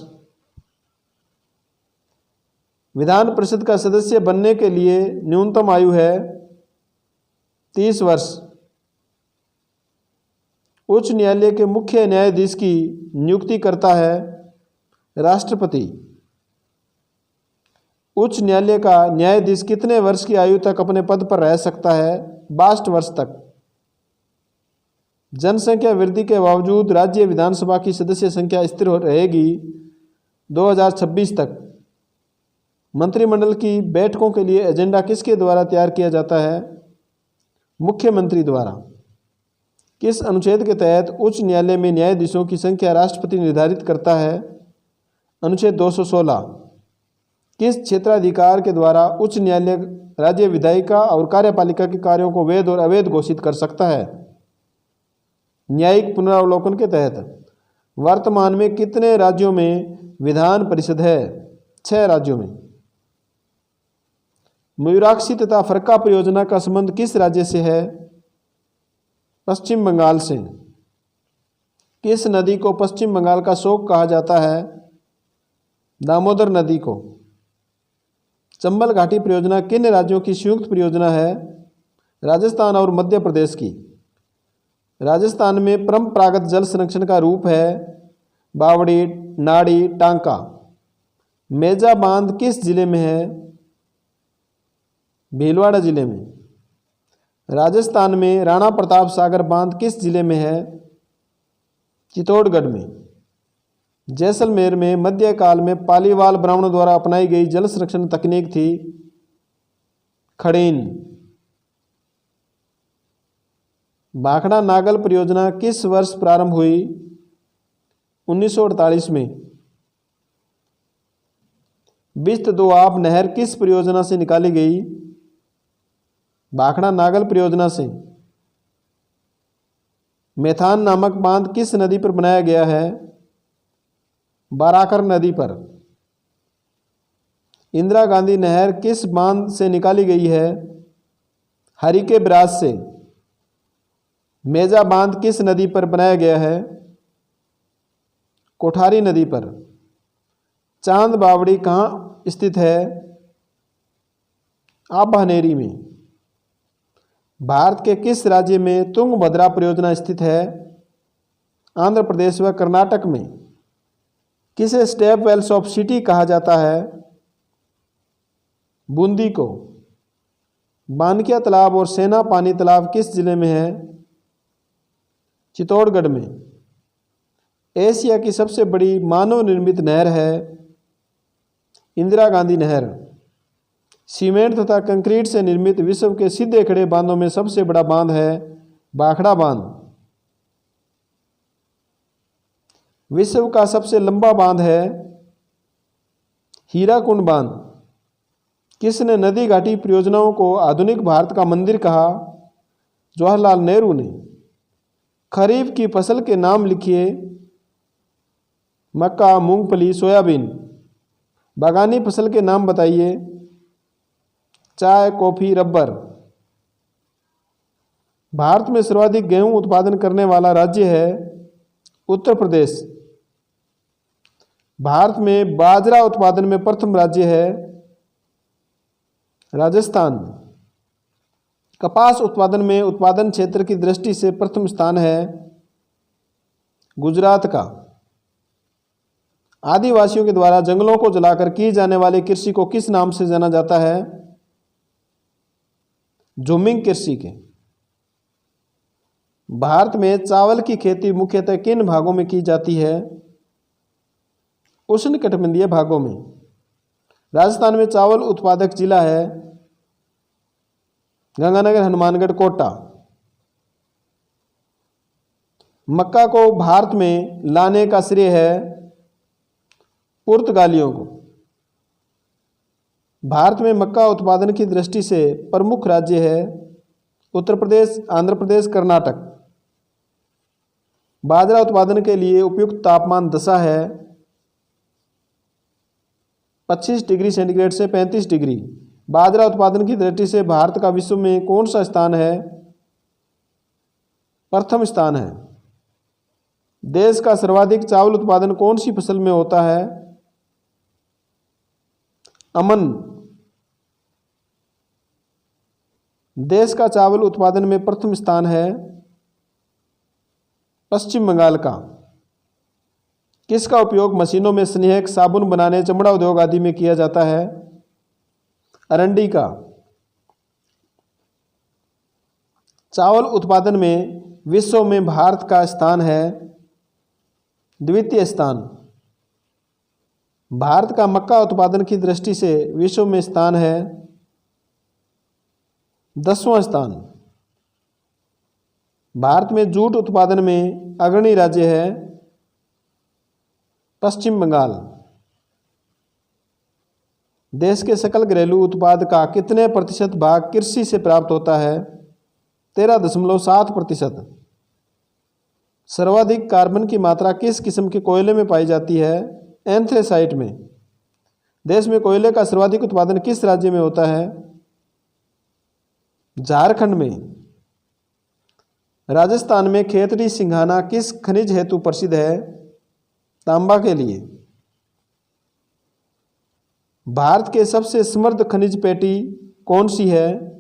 Speaker 1: विधान परिषद का सदस्य बनने के लिए न्यूनतम आयु है 30 वर्ष। उच्च न्यायालय के मुख्य न्यायाधीश की नियुक्ति करता है राष्ट्रपति। उच्च न्यायालय का न्यायाधीश कितने वर्ष की आयु तक अपने पद पर रह सकता है? 62 वर्ष तक। जनसंख्या वृद्धि के बावजूद राज्य विधानसभा की सदस्य संख्या स्थिर रहेगी 2026 तक। मंत्रिमंडल की बैठकों के लिए एजेंडा किसके द्वारा तैयार किया जाता है? मुख्यमंत्री द्वारा। किस अनुच्छेद के तहत उच्च न्यायालय में न्यायाधीशों की संख्या राष्ट्रपति निर्धारित करता है? अनुच्छेद 216। किस क्षेत्राधिकार के द्वारा उच्च न्यायालय राज्य विधायिका और कार्यपालिका के कार्यों को वैध और अवैध घोषित कर सकता है? न्यायिक पुनरावलोकन के तहत। वर्तमान में कितने राज्यों में विधान परिषद है? 6 राज्यों में। मयूराक्षी तथा फरक्का परियोजना का संबंध किस राज्य से है? पश्चिम बंगाल से। किस नदी को पश्चिम बंगाल का शोक कहा जाता है? दामोदर नदी को। चंबल घाटी परियोजना किन राज्यों की संयुक्त परियोजना है? राजस्थान और मध्य प्रदेश की। राजस्थान में परंपरागत जल संरक्षण का रूप है बावड़ी, नाड़ी, टांका। मेजा बांध किस जिले में है? भीलवाड़ा जिले में। राजस्थान में राणा प्रताप सागर बांध किस जिले में है? चित्तौड़गढ़ में। जैसलमेर में मध्यकाल में पालीवाल ब्राह्मणों द्वारा अपनाई गई जल संरक्षण तकनीक थी खड़ीन। भाखड़ा नागल परियोजना किस वर्ष प्रारंभ हुई? 1948 में। बिस्त दोआब नहर किस परियोजना से निकाली गई? भाखड़ा नागल परियोजना से। मेथान नामक बांध किस नदी पर बनाया गया है? बाराकर नदी पर। इंदिरा गांधी नहर किस बांध से निकाली गई है? हरिके ब्राज से। मेजा बांध किस नदी पर बनाया गया है? कोठारी नदी पर। चांद बावड़ी कहाँ स्थित है? आबनेरी में। भारत के किस राज्य में तुंगभद्रा परियोजना स्थित है? आंध्र प्रदेश व कर्नाटक में। किसे स्टेप वेल्स ऑफ सिटी कहा जाता है? बूंदी को। बानकिया तालाब और सेना पानी तालाब किस जिले में है? चित्तौड़गढ़ में। एशिया की सबसे बड़ी मानव निर्मित नहर है? इंदिरा गांधी नहर। सीमेंट तथा कंक्रीट से निर्मित विश्व के सीधे खड़े बांधों में सबसे बड़ा बांध है भाखड़ा बांध। विश्व का सबसे लंबा बांध है हीराकुंड बांध। किसने नदी घाटी परियोजनाओं को आधुनिक भारत का मंदिर कहा? जवाहरलाल नेहरू ने। खरीफ की फसल के नाम लिखिए। मक्का, मूंगफली, सोयाबीन। बागानी फसल के नाम बताइए। चाय, कॉफी, रबर। भारत में सर्वाधिक गेहूं उत्पादन करने वाला राज्य है उत्तर प्रदेश। भारत में बाजरा उत्पादन में प्रथम राज्य है राजस्थान। कपास उत्पादन में उत्पादन क्षेत्र की दृष्टि से प्रथम स्थान है गुजरात का। आदिवासियों के द्वारा जंगलों को जलाकर की जाने वाली कृषि को किस नाम से जाना जाता है? झूमिंग कृषि के। भारत में चावल की खेती मुख्यतः किन भागों में की जाती है? उष्णकटिबंधीय भागों में। राजस्थान में चावल उत्पादक जिला है गंगानगर, हनुमानगढ़, कोटा। मक्का को भारत में लाने का श्रेय है पुर्तगालियों को। भारत में मक्का उत्पादन की दृष्टि से प्रमुख राज्य है उत्तर प्रदेश, आंध्र प्रदेश, कर्नाटक। बाजरा उत्पादन के लिए उपयुक्त तापमान दशा है 25 डिग्री सेंटीग्रेड से 35 डिग्री। बाजरा उत्पादन की दृष्टि से भारत का विश्व में कौन सा स्थान है? प्रथम स्थान है। देश का सर्वाधिक चावल उत्पादन कौन सी फसल में होता है? अमन। देश का चावल उत्पादन में प्रथम स्थान है पश्चिम बंगाल का। किसका उपयोग मशीनों में स्नेहक, साबुन बनाने, चमड़ा उद्योग आदि में किया जाता है? अरंडी का। चावल उत्पादन में विश्व में भारत का स्थान है द्वितीय स्थान। भारत का मक्का उत्पादन की दृष्टि से विश्व में स्थान है 10वां स्थान। भारत में जूट उत्पादन में अग्रणी राज्य है पश्चिम बंगाल। देश के सकल घरेलू उत्पाद का कितने प्रतिशत भाग कृषि से प्राप्त होता है? 13.7%। सर्वाधिक कार्बन की मात्रा किस किस्म के कोयले में पाई जाती है? एंथ्रेसाइट में। देश में कोयले का सर्वाधिक उत्पादन किस राज्य में होता है? झारखंड में। राजस्थान में खेतड़ी सिंघाना किस खनिज हेतु प्रसिद्ध है? तांबा के लिए। भारत के सबसे समृद्ध खनिज पेटी कौन सी है?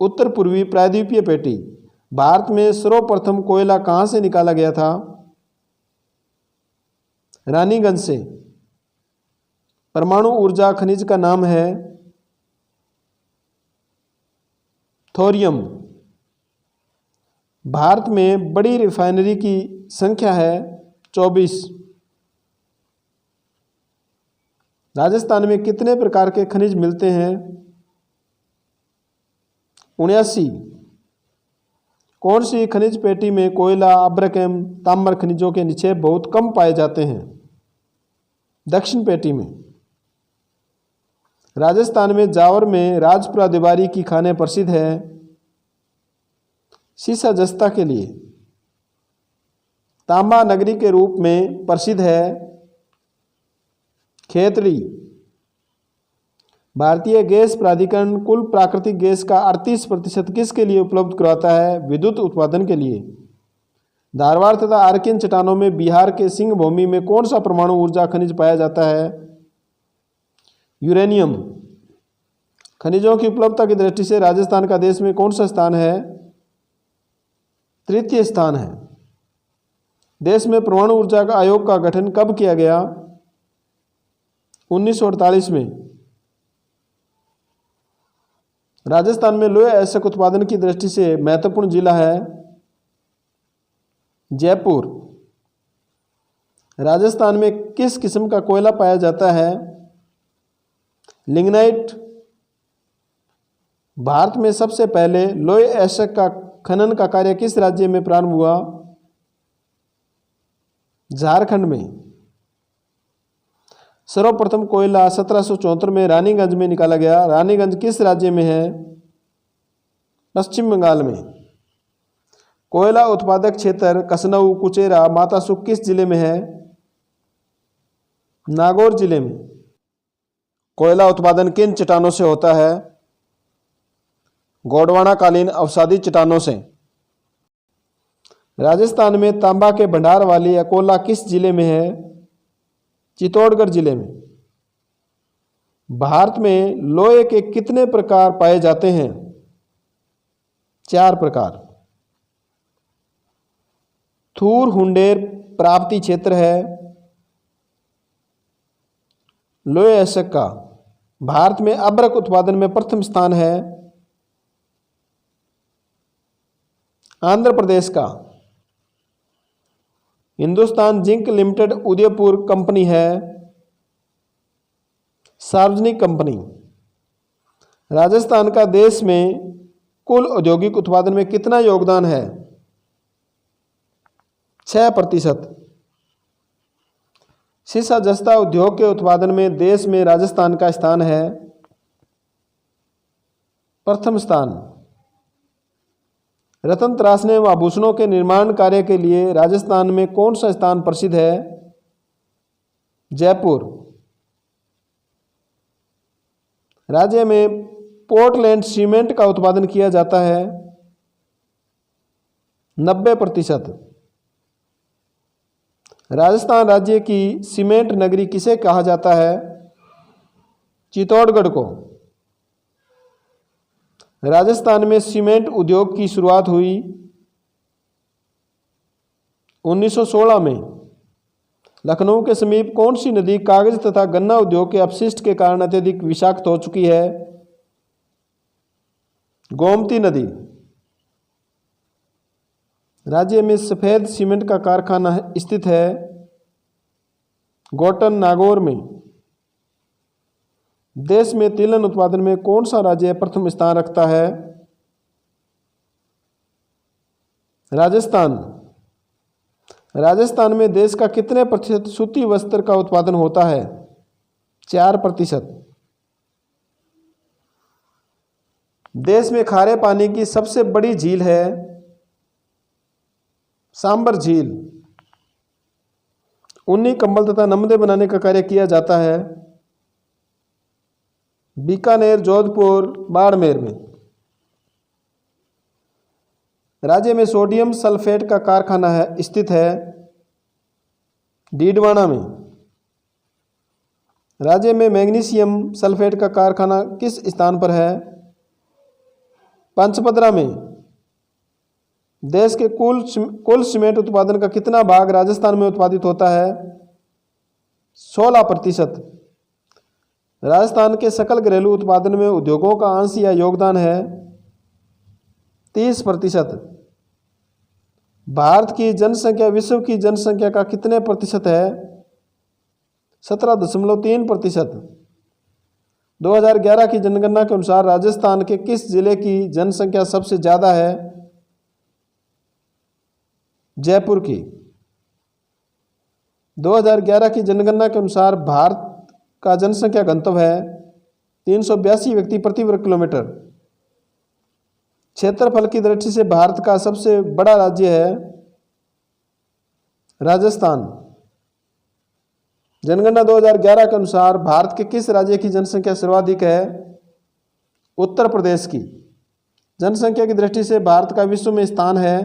Speaker 1: उत्तर पूर्वी प्रायद्वीपीय पेटी। भारत में सर्वप्रथम कोयला कहां से निकाला गया था? रानीगंज से। परमाणु ऊर्जा खनिज का नाम है थोरियम। भारत में बड़ी रिफाइनरी की संख्या है 24। राजस्थान में कितने प्रकार के खनिज मिलते हैं? 79। कौन सी खनिज पेटी में कोयला, अब्रकेम, ताम्र खनिजों के निक्षेप बहुत कम पाए जाते हैं? दक्षिण पेटी में। राजस्थान में जावर में राजपुरा दीवारी की खाने प्रसिद्ध है? सीसा जस्ता के लिए। तांबा नगरी के रूप में प्रसिद्ध है? खेतड़ी। भारतीय गैस प्राधिकरण कुल प्राकृतिक गैस का 38% किसके लिए उपलब्ध करवाता है? विद्युत उत्पादन के लिए। धारवाड़ तथा आर्किन चट्टानों में बिहार के सिंह भूमि में कौन सा परमाणु ऊर्जा खनिज पाया जाता है? यूरेनियम। खनिजों की उपलब्धता की दृष्टि से राजस्थान का देश में कौन सा स्थान है? तृतीय स्थान है। देश में परमाणु ऊर्जा का आयोग का गठन कब किया गया? 1948 में। राजस्थान में लोहे अयस्क उत्पादन की दृष्टि से महत्वपूर्ण जिला है? जयपुर। राजस्थान में किस किस्म का कोयला पाया जाता है? लिग्नाइट। भारत में सबसे पहले लोहे अयस्क का खनन का कार्य किस राज्य में प्रारंभ हुआ? झारखंड में। सर्वप्रथम कोयला 1774 में रानीगंज में निकाला गया। रानीगंज किस राज्य में है? पश्चिम बंगाल में। कोयला उत्पादक क्षेत्र कसनऊ, कुचेरा, मातासुक किस जिले में है? नागौर जिले में। कोयला उत्पादन किन चट्टानों से होता है? गोंडवाना कालीन अवसादी चट्टानों से। राजस्थान में तांबा के भंडार वाली अकोला किस जिले में है? चित्तौड़गढ़ जिले में। भारत में लोहे के कितने प्रकार पाए जाते हैं? 4 प्रकार। थूर हुंडेर प्राप्ति क्षेत्र है लोहे अयस्क का। भारत में अब्रक उत्पादन में प्रथम स्थान है आंध्र प्रदेश का। Hindustan zinc limited Udaipur company है सार्वजनिक कंपनी। राजस्थान का देश में कुल औद्योगिक उत्पादन में कितना योगदान है? 6%। सीसा जस्ता उद्योग के उत्पादन में देश में राजस्थान का स्थान है प्रथम स्थान। रत्न तराशने व आभूषणों के निर्माण कार्य के लिए राजस्थान में कौन सा स्थान प्रसिद्ध है? जयपुर। राज्य में पोर्टलैंड सीमेंट का उत्पादन किया जाता है 90%। राजस्थान राज्य की सीमेंट नगरी किसे कहा जाता है? चित्तौड़गढ़ को। राजस्थान में सीमेंट उद्योग की शुरुआत हुई 1916 में। लखनऊ के समीप कौन सी नदी कागज तथा गन्ना उद्योग के अपशिष्ट के कारण अत्यधिक विषाक्त हो चुकी है? गोमती नदी। राज्य में सफेद सीमेंट का कारखाना स्थित है गोटन नागौर में। देश में तिलहन उत्पादन में कौन सा राज्य प्रथम स्थान रखता है? राजस्थान। राजस्थान में देश का कितने प्रतिशत सूती वस्त्र का उत्पादन होता है? 4%। देश में खारे पानी की सबसे बड़ी झील है सांबर झील। ऊनी कंबल तथा नमदे बनाने का कार्य किया जाता है बीकानेर, जोधपुर, बाड़मेर में। राज्य में सोडियम सल्फेट का कारखाना स्थित है डीडवाना में। राज्य में मैग्नीशियम सल्फेट का कारखाना किस स्थान पर है? पंचपदरा में। देश के कुल सीमेंट उत्पादन का कितना भाग राजस्थान में उत्पादित होता है? 16%। राजस्थान के सकल घरेलू उत्पादन में उद्योगों का अंश या योगदान है 30%। भारत की जनसंख्या विश्व की जनसंख्या का कितने प्रतिशत है? 17.3%। 2011 की जनगणना के अनुसार राजस्थान के किस जिले की जनसंख्या सबसे ज़्यादा है? जयपुर की। 2011 की जनगणना के अनुसार भारत का जनसंख्या घनत्व है 382 व्यक्ति प्रति वर्ग किलोमीटर। क्षेत्रफल की दृष्टि से भारत का सबसे बड़ा राज्य है राजस्थान। जनगणना 2011 के अनुसार भारत के किस राज्य की जनसंख्या सर्वाधिक है? उत्तर प्रदेश की। जनसंख्या की दृष्टि से भारत का विश्व में स्थान है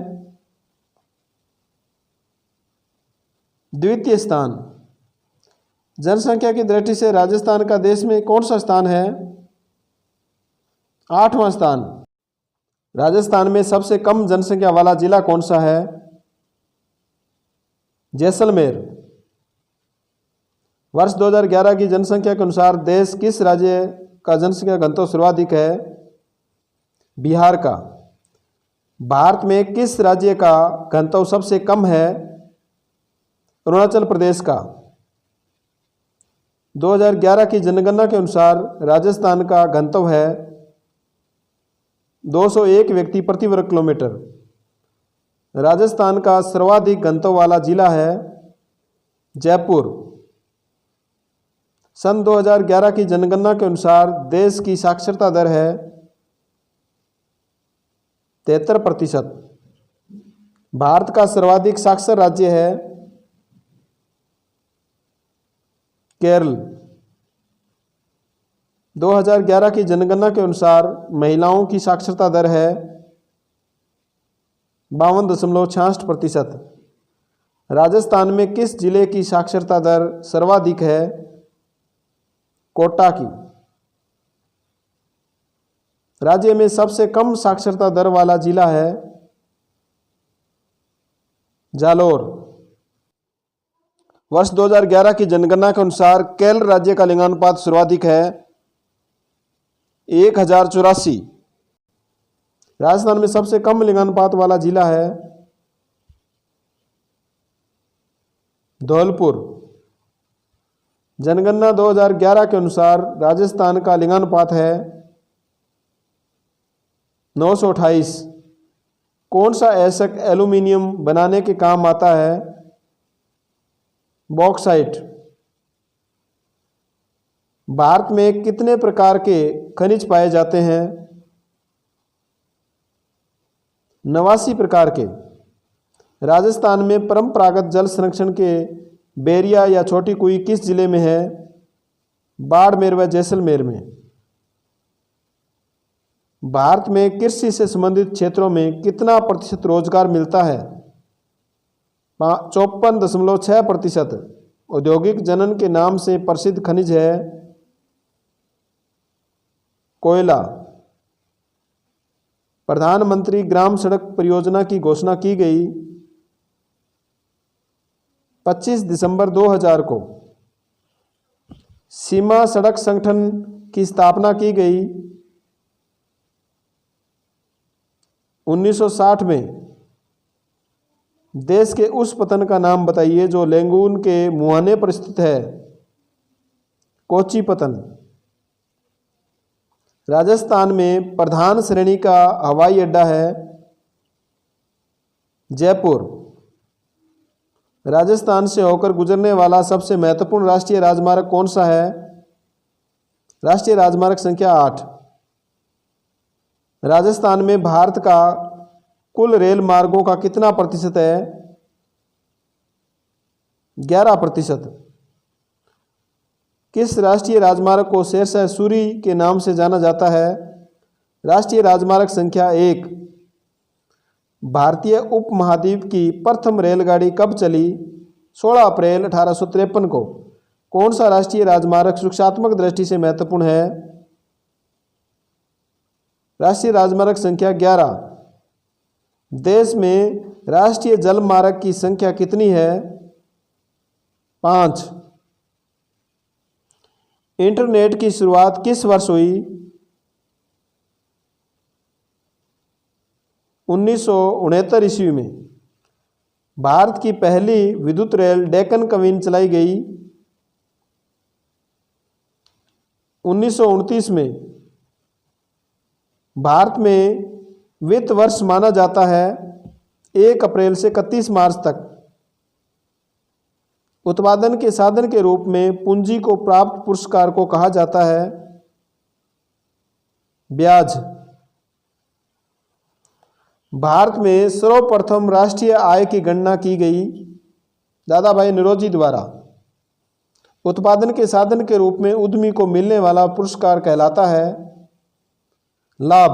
Speaker 1: द्वितीय स्थान। जनसंख्या की दृष्टि से राजस्थान का देश में कौन सा स्थान है? 8वां स्थान। राजस्थान में सबसे कम जनसंख्या वाला जिला कौन सा है? जैसलमेर। वर्ष 2011 की जनसंख्या के अनुसार देश किस राज्य का जनसंख्या घनत्व सर्वाधिक है? बिहार का। भारत में किस राज्य का घनत्व सबसे कम है? अरुणाचल प्रदेश का। 2011 की जनगणना के अनुसार राजस्थान का घनत्व है 201 व्यक्ति प्रति वर्ग किलोमीटर। राजस्थान का सर्वाधिक घनत्व वाला जिला है जयपुर। सन 2011 की जनगणना के अनुसार देश की साक्षरता दर है 73%। भारत का सर्वाधिक साक्षर राज्य है केरल। 2011 की जनगणना के अनुसार महिलाओं की साक्षरता दर है 52.66%। राजस्थान में किस जिले की साक्षरता दर सर्वाधिक है? कोटा की। राज्य में सबसे कम साक्षरता दर वाला जिला है जालोर। वर्ष 2011 की जनगणना के अनुसार केरल राज्य का लिंगानुपात सर्वाधिक है 1084। राजस्थान में सबसे कम लिंगानुपात वाला जिला है धौलपुर। जनगणना 2011 के अनुसार राजस्थान का लिंगानुपात है 928। कौन सा एशक एल्यूमिनियम बनाने के काम आता है? बॉक्साइट। भारत में कितने प्रकार के खनिज पाए जाते हैं? 89 प्रकार के। राजस्थान में परंपरागत जल संरक्षण के बेरिया या छोटी कुई किस जिले में है? बाड़मेर व जैसलमेर में। भारत में कृषि से संबंधित क्षेत्रों में कितना प्रतिशत रोजगार मिलता है? 54.6%। औद्योगिक जनन के नाम से प्रसिद्ध खनिज है कोयला। प्रधानमंत्री ग्राम सड़क परियोजना की घोषणा की गई 25 दिसंबर 2000 को। सीमा सड़क संगठन की स्थापना की गई 1960 में। देश के उस पतन का नाम बताइए जो लेंगून के मुहाने पर स्थित है। कोची पतन। राजस्थान में प्रधान श्रेणी का हवाई अड्डा है जयपुर। राजस्थान से होकर गुजरने वाला सबसे महत्वपूर्ण राष्ट्रीय राजमार्ग कौन सा है? राष्ट्रीय राजमार्ग संख्या 8। राजस्थान में भारत का कुल रेल मार्गों का कितना प्रतिशत है? 11%। किस राष्ट्रीय राजमार्ग को शेरशाह सूरी के नाम से जाना जाता है? राष्ट्रीय राजमार्ग संख्या 1। भारतीय उपमहाद्वीप की प्रथम रेलगाड़ी कब चली? 16 अप्रैल 1853 को। कौन सा राष्ट्रीय राजमार्ग सुरक्षात्मक दृष्टि से महत्वपूर्ण है? राष्ट्रीय राजमार्ग संख्या 11। देश में राष्ट्रीय जल मार्ग की संख्या कितनी है? 5। इंटरनेट की शुरुआत किस वर्ष हुई? 1969 ईस्वी में। भारत की पहली विद्युत रेल डेक्कन क्वीन चलाई गई 1929 में भारत में वित्त वर्ष माना जाता है 1 अप्रैल से 31 मार्च तक। उत्पादन के साधन के रूप में पूंजी को प्राप्त पुरस्कार को कहा जाता है ब्याज। भारत में सर्वप्रथम राष्ट्रीय आय की गणना की गई दादा भाई नौरोजी द्वारा। उत्पादन के साधन के रूप में उद्यमी को मिलने वाला पुरस्कार कहलाता है लाभ।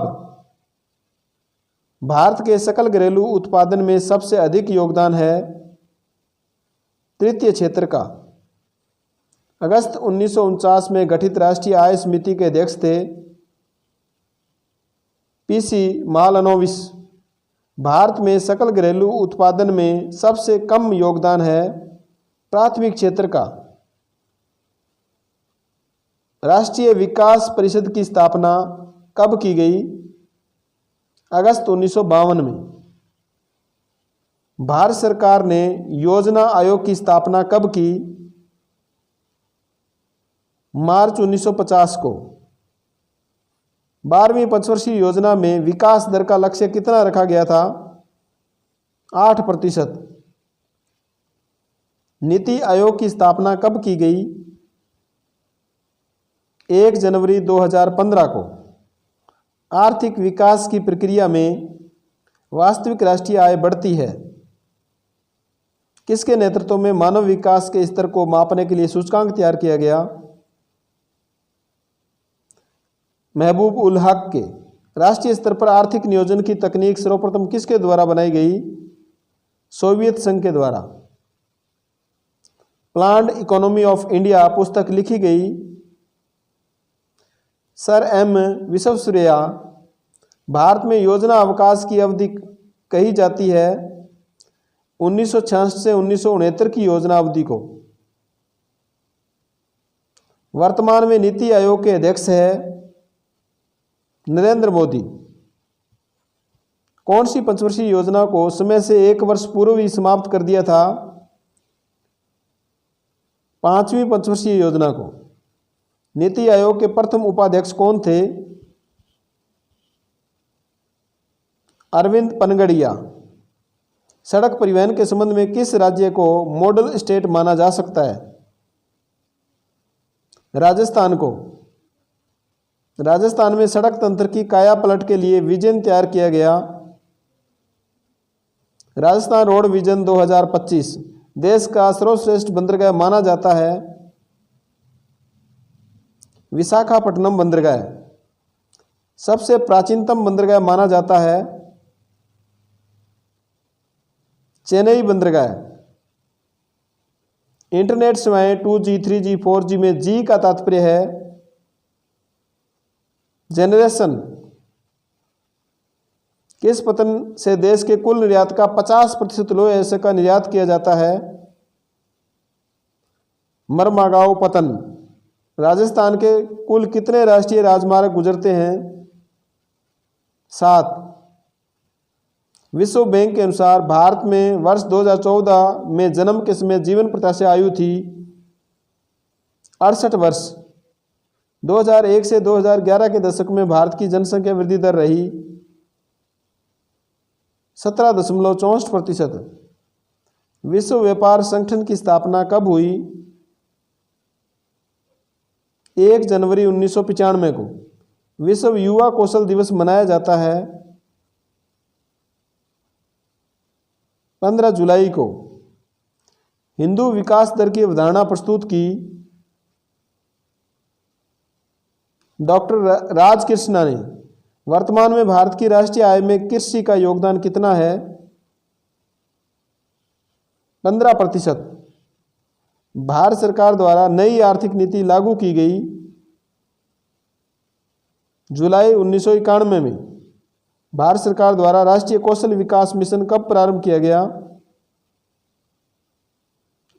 Speaker 1: भारत के सकल घरेलू उत्पादन में सबसे अधिक योगदान है तृतीय क्षेत्र का। अगस्त 1949 में गठित राष्ट्रीय आय समिति के अध्यक्ष थे पीसी मालनोविस। भारत में सकल घरेलू उत्पादन में सबसे कम योगदान है प्राथमिक क्षेत्र का। राष्ट्रीय विकास परिषद की स्थापना कब की गई? अगस्त 1952 में। भारत सरकार ने योजना आयोग की स्थापना कब की? मार्च 1950 को। 12वीं पंचवर्षीय योजना में विकास दर का लक्ष्य कितना रखा गया था? 8%। नीति आयोग की स्थापना कब की गई? 1 जनवरी 2015 को। आर्थिक विकास की प्रक्रिया में वास्तविक राष्ट्रीय आय बढ़ती है। किसके नेतृत्व में मानव विकास के स्तर को मापने के लिए सूचकांक तैयार किया गया? महबूब उल हक के। राष्ट्रीय स्तर पर आर्थिक नियोजन की तकनीक सर्वप्रथम किसके द्वारा बनाई गई? सोवियत संघ के द्वारा। प्लान्ड इकोनॉमी ऑफ इंडिया पुस्तक लिखी गई सर एम विश्वेश्वरैया। भारत में योजना अवकाश की अवधि कही जाती है 1966 से 1969 की योजना अवधि को। वर्तमान में नीति आयोग के अध्यक्ष है नरेंद्र मोदी। कौन सी पंचवर्षीय योजना को समय से 1 वर्ष पूर्व ही समाप्त कर दिया था? 5वीं पंचवर्षीय योजना को। नीति आयोग के प्रथम उपाध्यक्ष कौन थे? अरविंद पनगड़िया। सड़क परिवहन के संबंध में किस राज्य को मॉडल स्टेट माना जा सकता है? राजस्थान को। राजस्थान में सड़क तंत्र की काया पलट के लिए विजन तैयार किया गया राजस्थान रोड विजन 2025। देश का सर्वश्रेष्ठ बंदरगाह माना जाता है विशाखापट्टनम बंदरगाह। सबसे प्राचीनतम बंदरगाह माना जाता है चेन्नई बंदरगाह। इंटरनेट सेवाएं 2G, 3G, 4G में जी का तात्पर्य है जनरेशन। किस पतन से देश के कुल निर्यात का 50% लोहे ऐसे का निर्यात किया जाता है? मरमागांव पतन। राजस्थान के कुल कितने राष्ट्रीय राजमार्ग गुजरते हैं? 7। विश्व बैंक के अनुसार भारत में वर्ष 2014 में जन्म के समय जीवन प्रत्याशा आयु थी 68 वर्ष। 2001 से 2011 के दशक में भारत की जनसंख्या वृद्धि दर रही 17.64%। विश्व व्यापार संगठन की स्थापना कब हुई? 1 जनवरी 1995 को। विश्व युवा कौशल दिवस मनाया जाता है 15 जुलाई को। हिंदू विकास दर की अवधारणा प्रस्तुत की डॉक्टर राजकृष्णा ने। वर्तमान में भारत की राष्ट्रीय आय में कृषि का योगदान कितना है? 15%। भारत सरकार द्वारा नई आर्थिक नीति लागू की गई जुलाई 1991 में। भारत सरकार द्वारा राष्ट्रीय कौशल विकास मिशन कब प्रारंभ किया गया?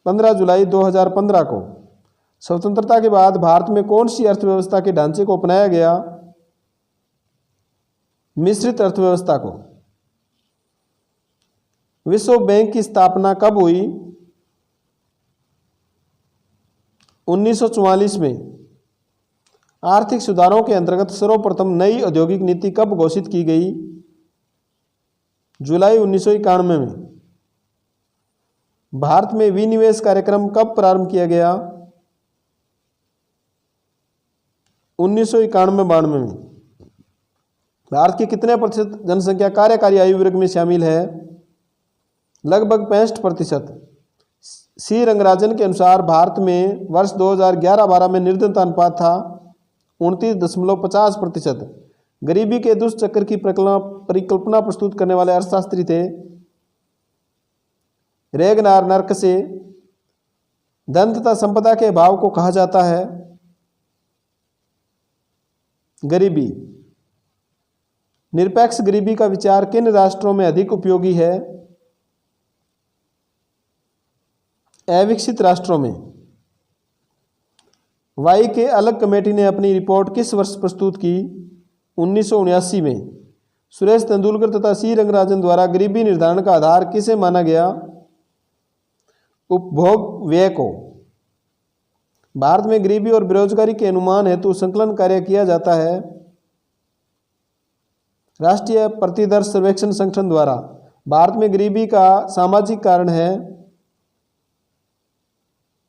Speaker 1: 15 जुलाई 2015 को। स्वतंत्रता के बाद भारत में कौन सी अर्थव्यवस्था के ढांचे को अपनाया गया? मिश्रित अर्थव्यवस्था को। विश्व बैंक की स्थापना कब हुई? 1944 में। आर्थिक सुधारों के अंतर्गत सर्वप्रथम नई औद्योगिक नीति कब घोषित की गई? जुलाई 1991 में। भारत में विनिवेश कार्यक्रम कब प्रारंभ किया गया? 1991-92 में। भारत की कितने प्रतिशत जनसंख्या कार्यकारी आयु वर्ग में शामिल है? लगभग 65%। सी रंगराजन के अनुसार भारत में वर्ष 2011-12 में निर्धनता अनुपात था 29.50%। गरीबी के दुष्चक्र की परिकल्पना प्रस्तुत करने वाले अर्थशास्त्री थे रेगनार नर्क से। धन तथा संपदा के अभाव को कहा जाता है गरीबी। निरपेक्ष गरीबी का विचार किन राष्ट्रों में अधिक उपयोगी है? अविकसित राष्ट्रों में। वाई के अलग कमेटी ने अपनी रिपोर्ट किस वर्ष प्रस्तुत की? 1979 में। सुरेश तेंदुलकर तथा सी रंगराजन द्वारा गरीबी निर्धारण का आधार किसे माना गया? उपभोग व्यय को। भारत में गरीबी और बेरोजगारी के अनुमान हेतु संकलन कार्य किया जाता है राष्ट्रीय प्रतिदर सर्वेक्षण संगठन द्वारा। भारत में गरीबी का सामाजिक कारण है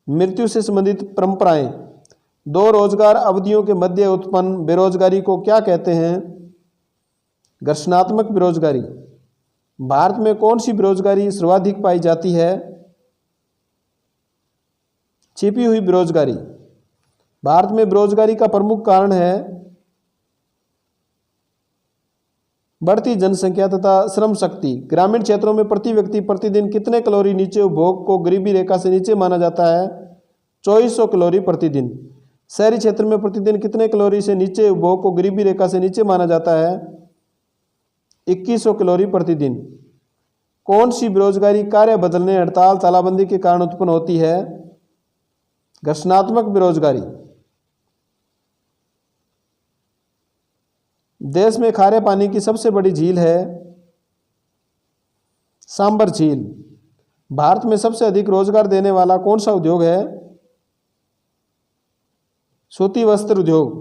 Speaker 1: मृत्यु से संबंधित परंपराएं। दो रोजगार अवधियों के मध्य उत्पन्न बेरोजगारी को क्या कहते हैं? घर्षणात्मक बेरोजगारी। भारत में कौन सी बेरोजगारी सर्वाधिक पाई जाती है? छिपी हुई बेरोजगारी। भारत में बेरोजगारी का प्रमुख कारण है बढ़ती जनसंख्या तथा श्रम शक्ति। ग्रामीण क्षेत्रों में प्रति व्यक्ति प्रतिदिन कितने कैलोरी नीचे उपभोग को गरीबी रेखा से नीचे माना जाता है? 2400 कैलोरी प्रतिदिन। शहरी क्षेत्र में प्रतिदिन कितने कैलोरी से नीचे उपभोग को गरीबी रेखा से नीचे माना जाता है? 2100 कैलोरी प्रतिदिन। कौन सी बेरोजगारी कार्य बदलने, हड़ताल, तालाबंदी के कारण उत्पन्न होती है? घर्षणात्मक बेरोजगारी। देश में खारे पानी की सबसे बड़ी झील है सांबर झील। भारत में सबसे अधिक रोजगार देने वाला कौन सा उद्योग है? सूती वस्त्र उद्योग।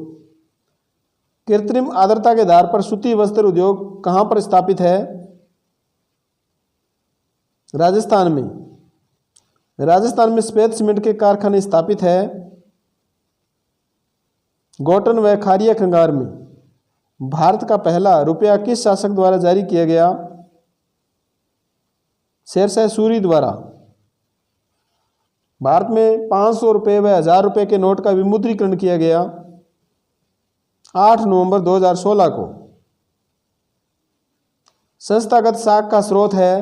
Speaker 1: कृत्रिम आर्द्रता के आधार पर सूती वस्त्र उद्योग कहां पर स्थापित है? राजस्थान में। राजस्थान में श्वेत सीमेंट के कारखाने स्थापित है गोटन व खारिया खंगार में। भारत का पहला रुपया किस शासक द्वारा जारी किया गया? शेरशाह सूरी द्वारा। भारत में 500 रुपये व 1000 रुपये के नोट का विमुद्रीकरण किया गया 8 नवंबर 2016 को। संस्थागत साख का स्रोत है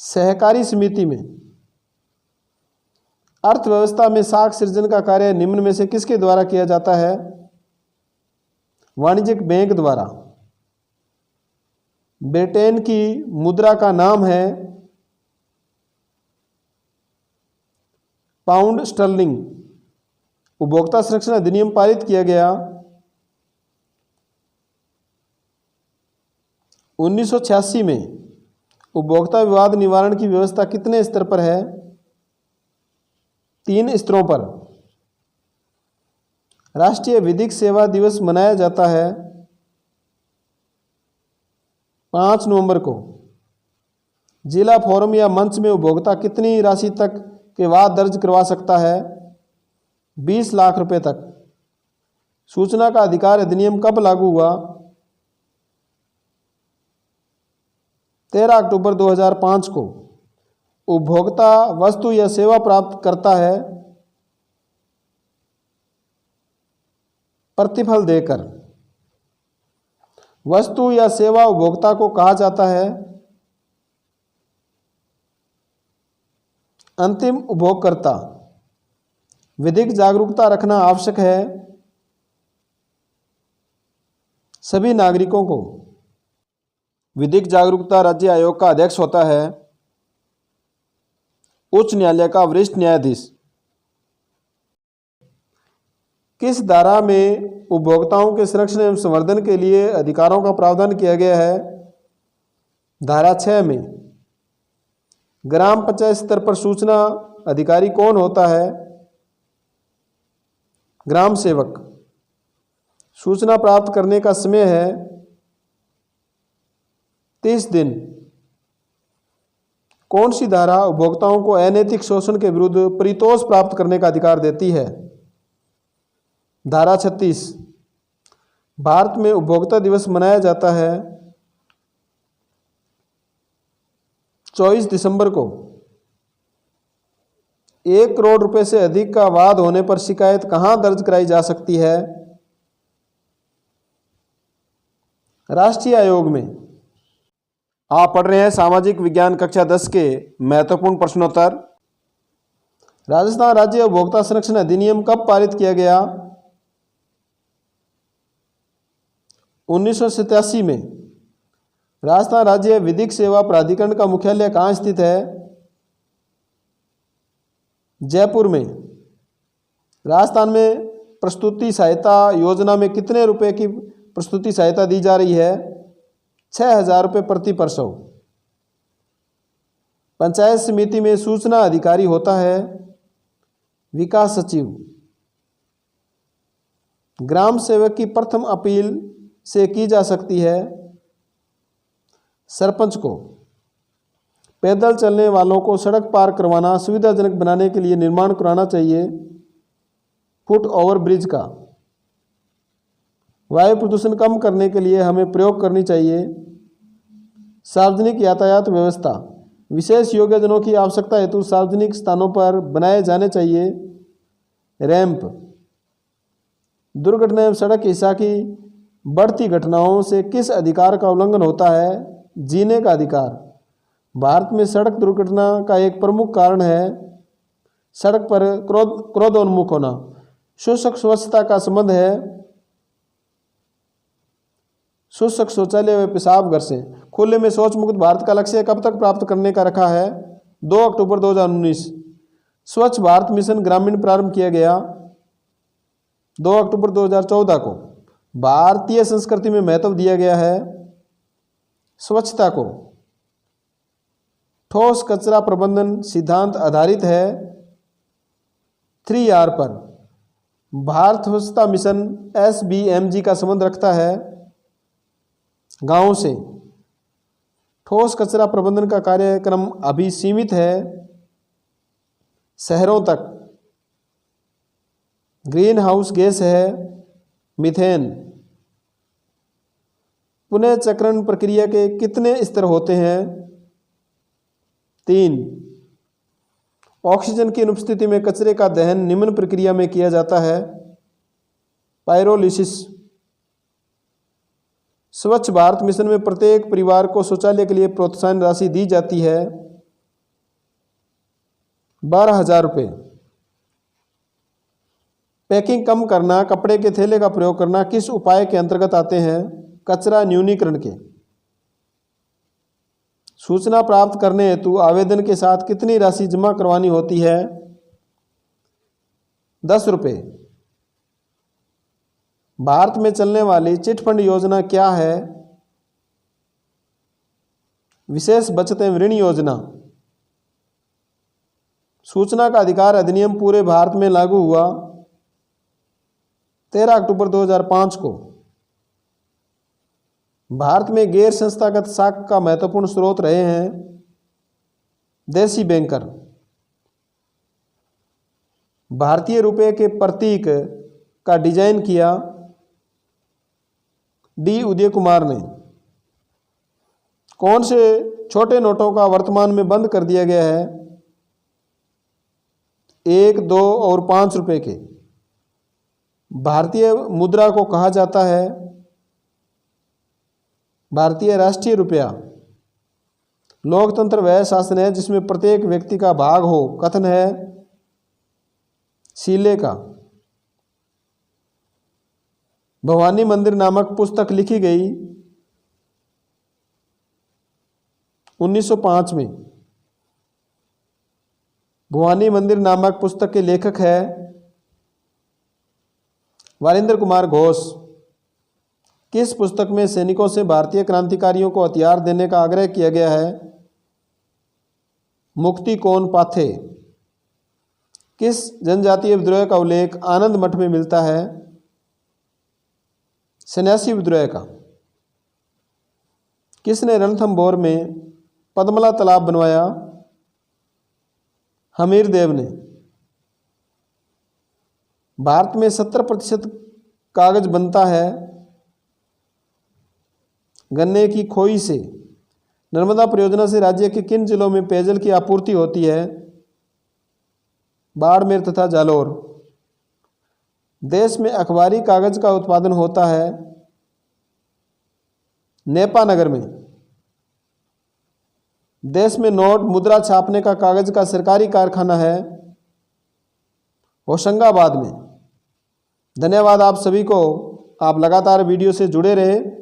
Speaker 1: सहकारी समिति में। अर्थव्यवस्था में साख सृजन का कार्य निम्न में से किसके द्वारा किया जाता है? वाणिज्यिक बैंक द्वारा। ब्रिटेन की मुद्रा का नाम है पाउंड स्टर्लिंग। उपभोक्ता संरक्षण अधिनियम पारित किया गया 1986 में। उपभोक्ता विवाद निवारण की व्यवस्था कितने स्तर पर है? 3 स्तरों पर। राष्ट्रीय विधिक सेवा दिवस मनाया जाता है 5 नवंबर को। जिला फोरम या मंच में उपभोक्ता कितनी राशि तक के वाद दर्ज करवा सकता है? 20 लाख रुपए तक। सूचना का अधिकार अधिनियम कब लागू हुआ? 13 अक्टूबर 2005 को। उपभोक्ता वस्तु या सेवा प्राप्त करता है प्रतिफल देकर। वस्तु या सेवा उपभोक्ता को कहा जाता है अंतिम उपभोगकर्ता। विधिक जागरूकता रखना आवश्यक है सभी नागरिकों को। विधिक जागरूकता राज्य आयोग का अध्यक्ष होता है उच्च न्यायालय का वरिष्ठ न्यायाधीश। किस धारा में उपभोक्ताओं के संरक्षण एवं संवर्धन के लिए अधिकारों का प्रावधान किया गया है? धारा 6 में। ग्राम पंचायत स्तर पर सूचना अधिकारी कौन होता है? ग्राम सेवक, सूचना प्राप्त करने का समय है 30 दिन। कौन सी धारा उपभोक्ताओं को अनैतिक शोषण के विरुद्ध परितोष प्राप्त करने का अधिकार देती है? धारा 36। भारत में उपभोक्ता दिवस मनाया जाता है 24 दिसंबर को। 1 करोड़ रुपए से अधिक का वाद होने पर शिकायत कहां दर्ज कराई जा सकती है? राष्ट्रीय आयोग में। आप पढ़ रहे हैं सामाजिक विज्ञान कक्षा 10 के महत्वपूर्ण प्रश्नोत्तर। राजस्थान राज्य उपभोक्ता संरक्षण अधिनियम कब पारित किया गया? 1987 में। राजस्थान राज्य विधिक सेवा प्राधिकरण का मुख्यालय कहाँ स्थित है? जयपुर में। राजस्थान में प्रस्तुति सहायता योजना में कितने रुपए की प्रस्तुति सहायता दी जा रही है? 6,000 रुपये प्रति प्रसव। पंचायत समिति में सूचना अधिकारी होता है विकास सचिव। ग्राम सेवक की प्रथम अपील से की जा सकती है सरपंच को। पैदल चलने वालों को सड़क पार करवाना सुविधाजनक बनाने के लिए निर्माण कराना चाहिए फुट ओवर ब्रिज का। वायु प्रदूषण कम करने के लिए हमें प्रयोग करनी चाहिए सार्वजनिक यातायात व्यवस्था। विशेष योग्यजनों की आवश्यकता हेतु सार्वजनिक स्थानों पर बनाए जाने चाहिए रैंप। दुर्घटना एवं सड़क हिंसा की बढ़ती घटनाओं से किस अधिकार का उल्लंघन होता है? जीने का अधिकार। भारत में सड़क दुर्घटना का एक प्रमुख कारण है सड़क पर क्रोधोन्मुख होना। शुष्क स्वच्छता का संबंध है शुष्क शौचालय व पेशाब घर से। खुले में शौच मुक्त भारत का लक्ष्य कब तक प्राप्त करने का रखा है? 2 अक्टूबर 2019। स्वच्छ भारत मिशन ग्रामीण प्रारंभ किया गया 2 अक्टूबर 2014 को। भारतीय संस्कृति में महत्व दिया गया है स्वच्छता को। ठोस कचरा प्रबंधन सिद्धांत आधारित है 3R पर। भारत स्वच्छता मिशन SBMG का संबंध रखता है गांवों से। ठोस कचरा प्रबंधन का कार्यक्रम अभी सीमित है शहरों तक। ग्रीन हाउस गैस है मीथेन। पुनः चक्रण प्रक्रिया के कितने स्तर होते हैं? 3। ऑक्सीजन की अनुपस्थिति में कचरे का दहन निम्न प्रक्रिया में किया जाता है पायरोलिसिस। स्वच्छ भारत मिशन में प्रत्येक परिवार को शौचालय के लिए प्रोत्साहन राशि दी जाती है 12,000 रुपये। पैकिंग कम करना, कपड़े के थैले का प्रयोग करना किस उपाय के अंतर्गत आते हैं? कचरा न्यूनीकरण के। सूचना प्राप्त करने हेतु आवेदन के साथ कितनी राशि जमा करवानी होती है? 10 रुपये। भारत में चलने वाली चिट फंड योजना क्या है? विशेष बचत एवं ऋण योजना। सूचना का अधिकार अधिनियम पूरे भारत में लागू हुआ 13 अक्टूबर 2005 को। भारत में गैर संस्थागत साख का महत्वपूर्ण स्रोत रहे हैं देसी बैंकर। भारतीय रुपये के प्रतीक का डिजाइन किया डी उदय कुमार ने। कौन से छोटे नोटों का वर्तमान में बंद कर दिया गया है? 1, 2 और 5 रुपए के। भारतीय मुद्रा को कहा जाता है भारतीय राष्ट्रीय रुपया। लोकतंत्र वह शासन है जिसमें प्रत्येक व्यक्ति का भाग हो, कथन है शीले का। भवानी मंदिर नामक पुस्तक लिखी गई 1905 में। भवानी मंदिर नामक पुस्तक के लेखक है वारिंदर कुमार घोष। किस पुस्तक में सैनिकों से भारतीय क्रांतिकारियों को हथियार देने का आग्रह किया गया है? मुक्ति कोन पाथे। किस जनजातीय विद्रोह का उल्लेख आनंद मठ में मिलता है? सन्यासी विद्रोह का। किसने रणथंभौर में पद्मला तालाब बनवाया? हमीरदेव ने। भारत में 70% कागज बनता है गन्ने की खोई से। नर्मदा परियोजना से राज्य के किन जिलों में पेयजल की आपूर्ति होती है? बाड़मेर तथा जालौर। देश में अखबारी कागज का उत्पादन होता है नेपानगर में। देश में नोट मुद्रा छापने का कागज का सरकारी कारखाना है होशंगाबाद में। धन्यवाद आप सभी को। आप लगातार वीडियो से जुड़े रहे।